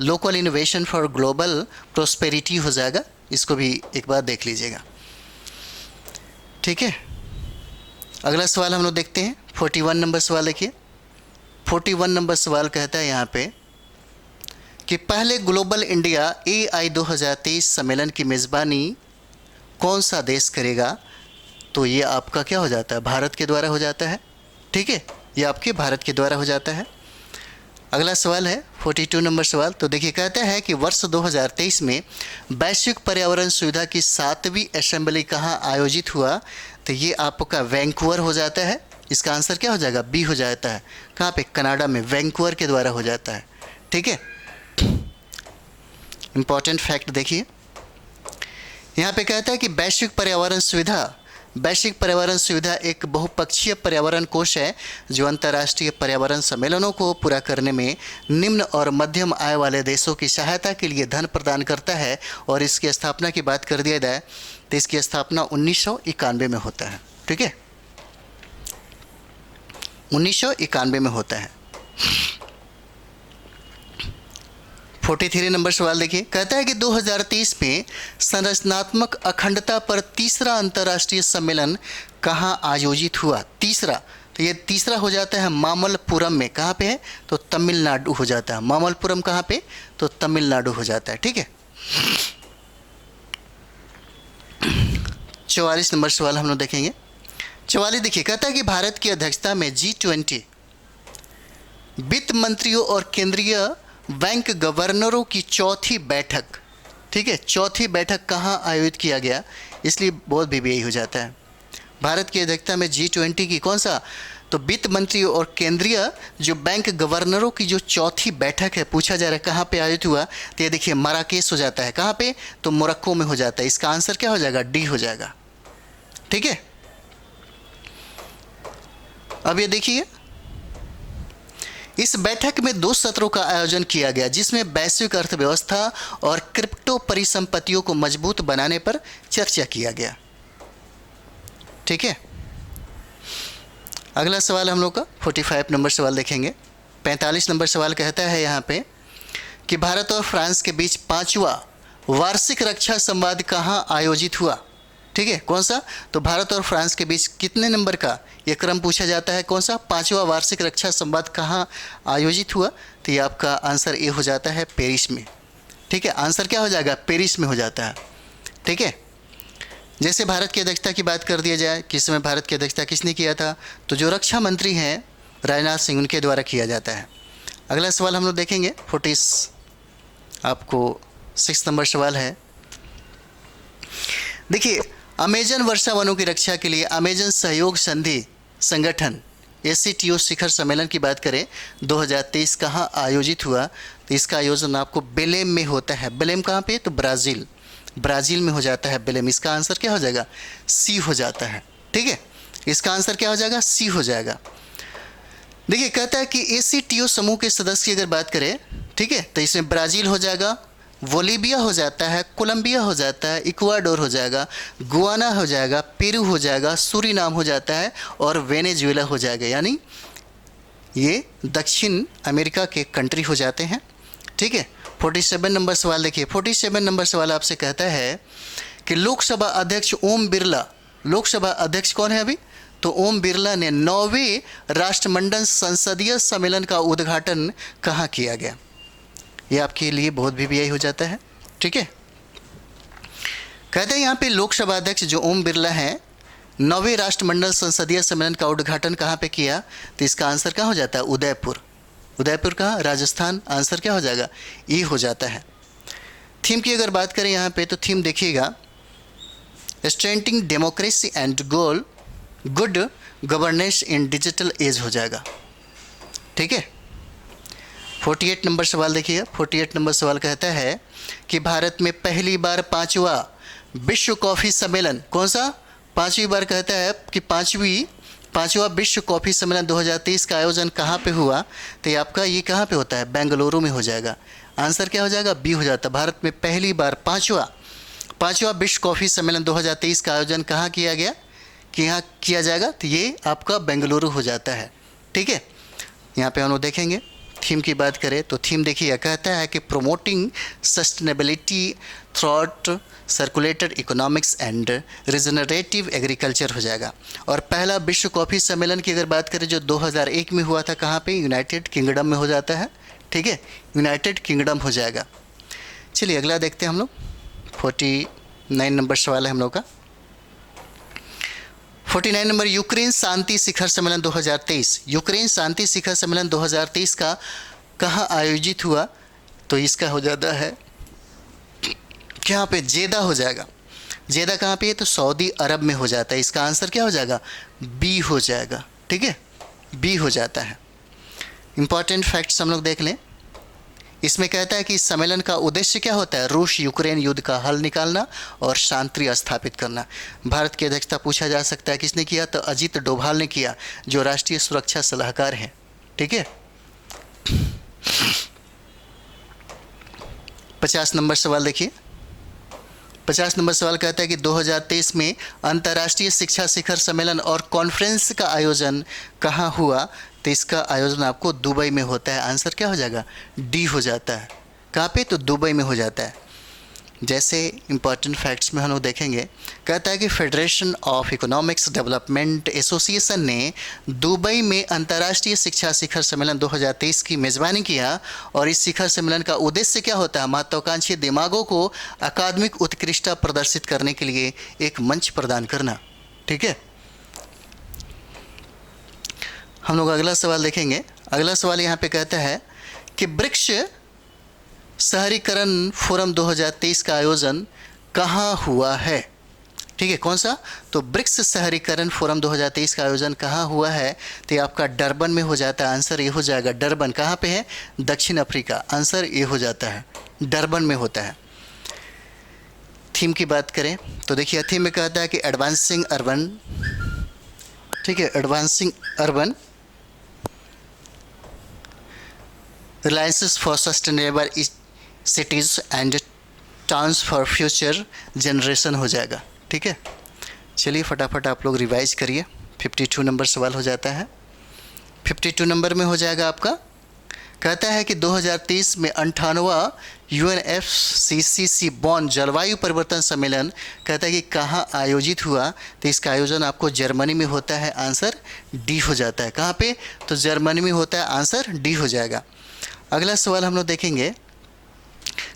local innovation for global prosperity हो जाएगा। इसको भी एक बार देख लीजिएगा। ठीक है, अगला सवाल हम लोग देखते हैं। 41 नंबर सवाल देखिए। 41 नंबर सवाल कहता है यहाँ पे कि पहले ग्लोबल इंडिया AI 2023 सम्मेलन की मेज़बानी कौन सा देश करेगा? तो ये आपका क्या हो जाता है? भारत के द्वारा हो जाता है। ठीक है, ये आपके भारत के द्वारा हो जाता है। अगला सवाल है 42 नंबर सवाल। तो देखिए कहता है कि वर्ष 2023 में वैश्विक पर्यावरण सुविधा की 7वीं असेंबली कहाँ आयोजित हुआ? तो ये आपका वैंकूवर हो जाता है। इसका आंसर क्या हो जाएगा? बी हो जाता है। कहाँ पे? कनाडा में, वैंकूवर के द्वारा हो जाता है। ठीक है, इंपॉर्टेंट फैक्ट देखिए, यहाँ पे कहता है कि वैश्विक पर्यावरण सुविधा एक बहुपक्षीय पर्यावरण कोष है जो अंतर्राष्ट्रीय पर्यावरण सम्मेलनों को पूरा करने में निम्न और मध्यम आय वाले देशों की सहायता के लिए धन प्रदान करता है। और इसकी स्थापना की बात कर दिया जाए तो इसकी स्थापना 1991 में होता है। ठीक है, 1991 में होता है। 43 नंबर सवाल देखिए, कहता है कि 2023 में संरचनात्मक अखंडता पर तीसरा अंतर्राष्ट्रीय सम्मेलन कहाँ आयोजित हुआ? तीसरा तो ये तीसरा हो जाता है मामल्लपुरम में। कहाँ पे है? तो तमिलनाडु हो जाता है। मामल्लपुरम कहाँ पे? तो तमिलनाडु हो जाता है। ठीक है। 44 नंबर सवाल हम लोग देखेंगे। 44 देखिए, कहता है कि भारत की अध्यक्षता में G20 वित्त मंत्रियों और केंद्रीय बैंक गवर्नरों की चौथी बैठक, ठीक है, चौथी बैठक कहाँ आयोजित किया गया, इसलिए बहुत भी हो जाता है। भारत की अध्यक्षता में G20 की कौन सा? तो वित्त मंत्रियों और केंद्रीय जो बैंक गवर्नरों की जो चौथी बैठक है, पूछा जा रहा है कहाँ पे आयोजित हुआ, तो ये देखिए मराकेश हो जाता है। कहाँ पे? तो मोरक्को में हो जाता है। इसका आंसर क्या हो जाएगा? डी हो जाएगा। ठीक है। अब ये देखिए, इस बैठक में 2 सत्रों का आयोजन किया गया, जिसमें वैश्विक अर्थव्यवस्था और क्रिप्टो परिसंपत्तियों को मजबूत बनाने पर चर्चा किया गया। ठीक है। अगला सवाल हम लोग का 45 नंबर सवाल देखेंगे। 45 नंबर सवाल कहता है यहाँ पे कि भारत और फ्रांस के बीच 5वां वार्षिक रक्षा संवाद कहाँ आयोजित हुआ। ठीक है, कौन सा? तो भारत और फ्रांस के बीच कितने नंबर का ये क्रम पूछा जाता है, कौन सा? 5वां वार्षिक रक्षा संवाद कहाँ आयोजित हुआ, तो ये आपका आंसर ए हो जाता है, पेरिस में। ठीक है, आंसर क्या हो जाएगा? पेरिस में हो जाता है। ठीक है। जैसे भारत की अध्यक्षता की बात कर दिया जाए, किस समय भारत की अध्यक्षता किसने किया था, तो जो रक्षा मंत्री हैं राजनाथ सिंह, उनके द्वारा किया जाता है। अगला सवाल हम लोग देखेंगे 46, आपको 6 नंबर सवाल है। देखिए, अमेजन वर्षा वनों की रक्षा के लिए अमेजन सहयोग संधि संगठन ACTO शिखर सम्मेलन की बात करें 2023 कहाँ आयोजित हुआ, तो इसका आयोजन आपको बेलेम में होता है। बेलेम कहाँ पे? तो ब्राज़ील में हो जाता है बेलेम। इसका आंसर क्या हो जाएगा? सी हो जाता है। ठीक है, इसका आंसर क्या हो जाएगा? सी हो जाएगा। देखिए, कहता है कि ACTO समूह के सदस्य की अगर बात करें, ठीक है, तो इसमें ब्राज़ील हो जाएगा, बोलीविया हो जाता है, कोलंबिया हो जाता है, इक्वाडोर हो जाएगा, गुआना हो जाएगा, पेरू हो जाएगा, सूरीनाम हो जाता है और वेनेजुएला हो जाएगा। यानी ये दक्षिण अमेरिका के कंट्री हो जाते हैं। ठीक है। 47 नंबर सवाल देखिए। 47 नंबर सवाल आपसे कहता है कि लोकसभा अध्यक्ष ओम बिरला, लोकसभा अध्यक्ष कौन है अभी? तो ओम बिरला ने 9वें राष्ट्रमंडल संसदीय सम्मेलन का उद्घाटन कहाँ किया गया? ये आपके लिए बहुत भी हो जाता है। ठीक है। कहते हैं यहाँ पे लोकसभा अध्यक्ष जो ओम बिरला हैं 9वें राष्ट्रमंडल संसदीय सम्मेलन का उद्घाटन कहाँ पे किया, तो इसका आंसर क्या हो जाता है? उदयपुर। उदयपुर कहाँ? राजस्थान। आंसर क्या हो जाएगा? ई हो जाता है। थीम की अगर बात करें यहाँ पे, तो थीम देखिएगा, strengthening democracy and goal good governance in digital age हो जाएगा। ठीक है। 48 नंबर सवाल देखिए। 48 नंबर सवाल कहता है कि भारत में पहली बार 5वां विश्व कॉफ़ी सम्मेलन, कौन सा? 5वीं बार कहता है कि 5वां विश्व कॉफ़ी सम्मेलन 2023 का आयोजन कहाँ पे हुआ, तो ये आपका ये कहाँ पे होता है? बेंगलुरु में हो जाएगा। आंसर क्या हो जाएगा? बी हो जाता है। भारत में पहली बार 5वां विश्व कॉफ़ी सम्मेलन 2023 का आयोजन कहाँ किया गया, कि यहाँ किया जाएगा, तो ये आपका बेंगलुरु हो जाता है। ठीक है। यहाँ पे हम लोग देखेंगे थीम की बात करें, तो थीम देखिए, कहता है कि promoting sustainability throughout circulated economics and regenerative agriculture हो जाएगा। और पहला विश्व कॉफ़ी सम्मेलन की अगर बात करें जो 2001 में हुआ था, कहाँ पे? यूनाइटेड किंगडम में हो जाता है। ठीक है, यूनाइटेड किंगडम हो जाएगा। चलिए अगला देखते हैं हम लोग। 49 नंबर सवाल है हम लोग का। 49 नंबर, यूक्रेन शांति शिखर सम्मेलन 2023, यूक्रेन शांति शिखर सम्मेलन 2023 का कहाँ आयोजित हुआ, तो इसका हो जाता है यहाँ पे जेदा हो जाएगा। जेदा कहाँ पे है? तो सऊदी अरब में हो जाता है। इसका आंसर क्या हो जाएगा? बी हो जाएगा। ठीक है, बी हो जाता है। इंपॉर्टेंट फैक्ट्स हम लोग देख लें। इसमें कहता है कि इस सम्मेलन का उद्देश्य क्या होता है? रूस यूक्रेन युद्ध का हल निकालना और शांति स्थापित करना। भारत की अध्यक्षता पूछा जा सकता है किसने किया, तो अजीत डोभाल ने किया, जो राष्ट्रीय सुरक्षा सलाहकार हैं। ठीक है। 50 नंबर सवाल देखिए। 50 नंबर सवाल कहता है कि 2023 में अंतर्राष्ट्रीय शिक्षा शिखर सम्मेलन और कॉन्फ्रेंस का आयोजन कहाँ हुआ, तो इसका आयोजन आपको दुबई में होता है। आंसर क्या हो जाएगा? डी हो जाता है। कहाँ पे? तो दुबई में हो जाता है। जैसे इंपॉर्टेंट फैक्ट्स में हम लोग देखेंगे, कहता है कि federation of economics development association ने दुबई में अंतर्राष्ट्रीय शिक्षा शिखर सम्मेलन 2023 की मेज़बानी किया। और इस शिखर सम्मेलन का उद्देश्य क्या होता है? महत्वाकांक्षी दिमागों को अकादमिक उत्कृष्टता प्रदर्शित करने के लिए एक मंच प्रदान करना। ठीक है, हम लोग अगला सवाल देखेंगे। अगला सवाल यहाँ पे कहता है कि ब्रिक्स शहरीकरण फोरम 2023 का आयोजन कहाँ हुआ है? ठीक है, कौन सा? तो ब्रिक्स शहरीकरण फोरम 2023 का आयोजन कहाँ हुआ है? तो ये आपका डरबन में हो जाता है। आंसर ये हो जाएगा डरबन। कहाँ पे है? दक्षिण अफ्रीका। आंसर ये हो जाता है, डरबन में होता है। थीम की बात करें तो देखिए, थीम में कहता है कि एडवांसिंग अर्बन, ठीक है, advancing urban reliances for sustainable cities and towns for future generation हो जाएगा। ठीक है, चलिए फटाफट आप लोग रिवाइज करिए। 52 नंबर सवाल हो जाता है। 52 नंबर में हो जाएगा आपका, कहता है कि 2023 में 58वां UNFCCC बॉन जलवायु परिवर्तन सम्मेलन कहता है कि कहाँ आयोजित हुआ? तो इसका आयोजन आपको जर्मनी में होता है। आंसर डी हो जाता है। कहाँ पे? तो जर्मनी में होता है। आंसर डी हो जाएगा। अगला सवाल हम लोग देखेंगे,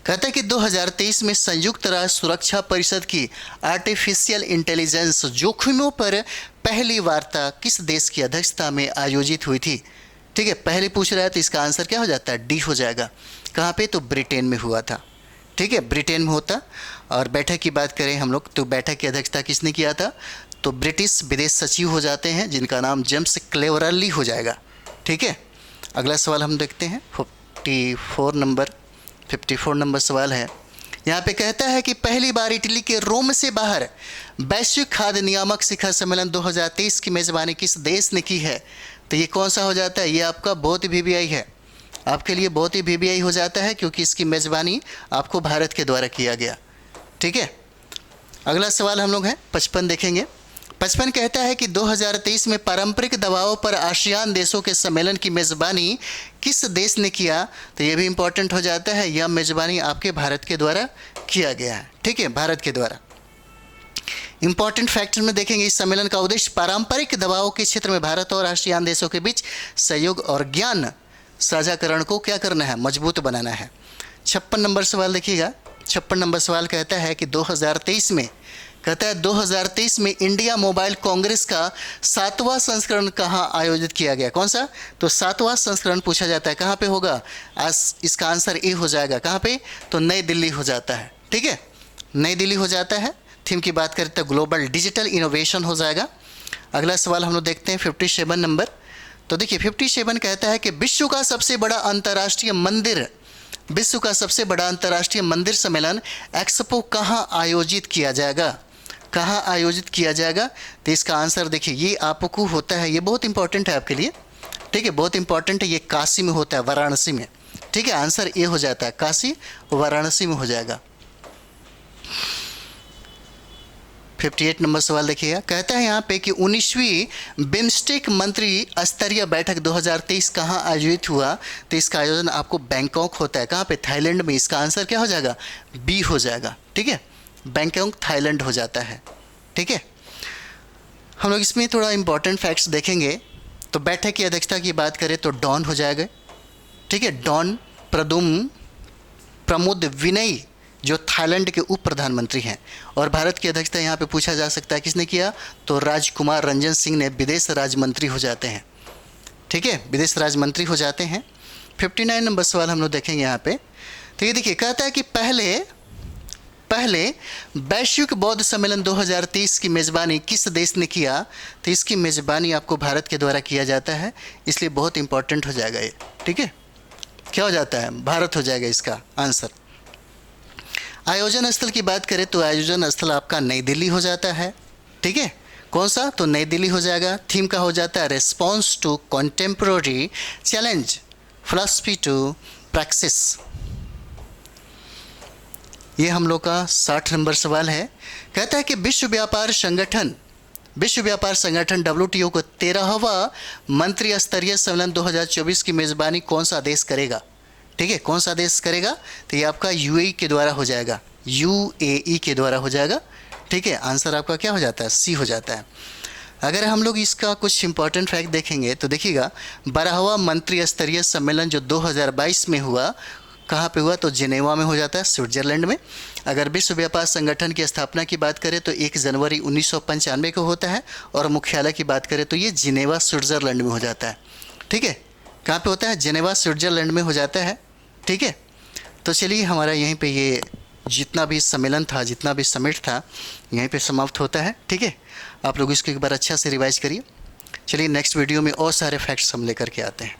कहता है कि 2023 में संयुक्त राष्ट्र सुरक्षा परिषद की आर्टिफिशियल इंटेलिजेंस जोखिमों पर पहली वार्ता किस देश की अध्यक्षता में आयोजित हुई थी? ठीक है, पहले पूछ रहा है तो इसका आंसर क्या हो जाता है? डी हो जाएगा। कहाँ पे? तो ब्रिटेन में हुआ था। ठीक है, ब्रिटेन में होता। और बैठक की बात करें हम लोग तो बैठक की अध्यक्षता किसने किया था? तो ब्रिटिश विदेश सचिव हो जाते हैं जिनका नाम जेम्स क्लेवरली हो जाएगा। ठीक है, अगला सवाल हम देखते हैं। 54 नंबर सवाल है। यहाँ पे कहता है कि पहली बार इटली के रोम से बाहर वैश्विक खाद्य नियामक शिखर सम्मेलन 2023 की मेज़बानी किस देश ने की है? तो ये कौन सा हो जाता है? ये आपका बहुत ही VVI है, आपके लिए बहुत ही VVI हो जाता है क्योंकि इसकी मेज़बानी आपको भारत के द्वारा किया गया। ठीक है, अगला सवाल हम लोग हैं 55 देखेंगे। 55 कहता है कि 2023 में पारंपरिक दवाओं पर आसियान देशों के सम्मेलन की मेज़बानी किस देश ने किया? तो ये भी इंपॉर्टेंट हो जाता है। यह मेज़बानी आपके भारत के द्वारा किया गया है। ठीक है, भारत के द्वारा। इंपॉर्टेंट फैक्टर में देखेंगे, इस सम्मेलन का उद्देश्य पारंपरिक दवाओं के क्षेत्र में भारत और आसियान देशों के बीच सहयोग और ज्ञान साझाकरण को क्या करना है? मजबूत बनाना है। 56 नंबर सवाल देखिएगा। 56 नंबर सवाल कहता है कि 2023 में, कहता है 2023 में इंडिया मोबाइल कांग्रेस का 7वां संस्करण कहाँ आयोजित किया गया? कौन सा? तो 7वां संस्करण पूछा जाता है। कहाँ पे होगा? इसका आंसर ए हो जाएगा। कहाँ पे? तो नई दिल्ली हो जाता है। ठीक है, नई दिल्ली हो जाता है। थीम की बात करें तो ग्लोबल डिजिटल इनोवेशन हो जाएगा। अगला सवाल हम लोग देखते हैं 57 नंबर। तो देखिए 57 कहता है कि विश्व का सबसे बड़ा अंतर्राष्ट्रीय मंदिर सम्मेलन एक्सपो कहाँ आयोजित किया जाएगा? कहाँ आयोजित किया जाएगा? तो इसका आंसर देखिए, ये आपको होता है, ये बहुत इंपॉर्टेंट है आपके लिए। ठीक है, बहुत इंपॉर्टेंट है। ये काशी में होता है, वाराणसी में। ठीक है, आंसर ये हो जाता है, काशी वाराणसी में हो जाएगा। 58 नंबर सवाल देखिएगा। कहता है यहाँ पे कि 19वीं बिम्स्टेक मंत्री स्तरीय बैठक 2023 कहाँ आयोजित हुआ? तो इसका आयोजन आपको बैंकॉक होता है। कहाँ पे? थाईलैंड में। इसका आंसर क्या हो जाएगा? बी हो जाएगा। ठीक है, बैंकॉक थाईलैंड हो जाता है। ठीक है, हम लोग इसमें थोड़ा इंपॉर्टेंट फैक्ट्स देखेंगे। तो बैठक की अध्यक्षता की बात करें तो डॉन हो जाएगा। ठीक है, डॉन प्रमोद विनय जो थाईलैंड के उप प्रधानमंत्री हैं। और भारत की अध्यक्षता यहाँ पे पूछा जा सकता है किसने किया? तो राजकुमार रंजन सिंह ने विदेश राज्य मंत्री हो जाते हैं। ठीक है, विदेश राज्य मंत्री हो जाते हैं। 59 नंबर सवाल हम लोग देखेंगे यहाँ पे। तो ये देखिए, कहता है कि पहले वैश्विक बौद्ध सम्मेलन 2023 की मेज़बानी किस देश ने किया? तो इसकी मेज़बानी आपको भारत के द्वारा किया जाता है, इसलिए बहुत इंपॉर्टेंट हो जाएगा ये। ठीक है, क्या हो जाता है? भारत हो जाएगा इसका आंसर। आयोजन स्थल की बात करें तो आयोजन स्थल आपका नई दिल्ली हो जाता है। ठीक है, कौन सा? तो नई दिल्ली हो जाएगा। थीम का हो जाता है response to contemporary challenge philosophy to practice. ये हम लोग का 60 नंबर सवाल है। कहता है कि विश्व व्यापार संगठन WTO को 13वां मंत्री स्तरीय सम्मेलन 2024 की मेज़बानी कौन सा देश करेगा? ठीक है, कौन सा देश करेगा? तो ये आपका UAE के द्वारा हो जाएगा। UAE के द्वारा हो जाएगा। ठीक है, आंसर आपका क्या हो जाता है? सी हो जाता है। अगर हम लोग इसका कुछ इंपॉर्टेंट फैक्ट देखेंगे तो देखिएगा, 12वां मंत्री स्तरीय सम्मेलन जो 2022 में हुआ, कहाँ पे हुआ? तो जिनेवा में हो जाता है, स्विट्जरलैंड में। अगर विश्व व्यापार संगठन की स्थापना की बात करें तो 1 जनवरी 1995 को होता है, और मुख्यालय की बात करें तो ये जिनेवा स्विट्जरलैंड में हो जाता है। ठीक है, कहाँ पे होता है? जिनेवा स्विट्जरलैंड में हो जाता है। ठीक है, तो चलिए हमारा यहीं पे ये जितना भी सम्मेलन था, जितना भी समिट था, यहीं पे समाप्त होता है। ठीक है, आप लोग इसको एक बार अच्छा से रिवाइज करिए। चलिए नेक्स्ट वीडियो में और सारे फैक्ट्स हम लेकर के आते हैं।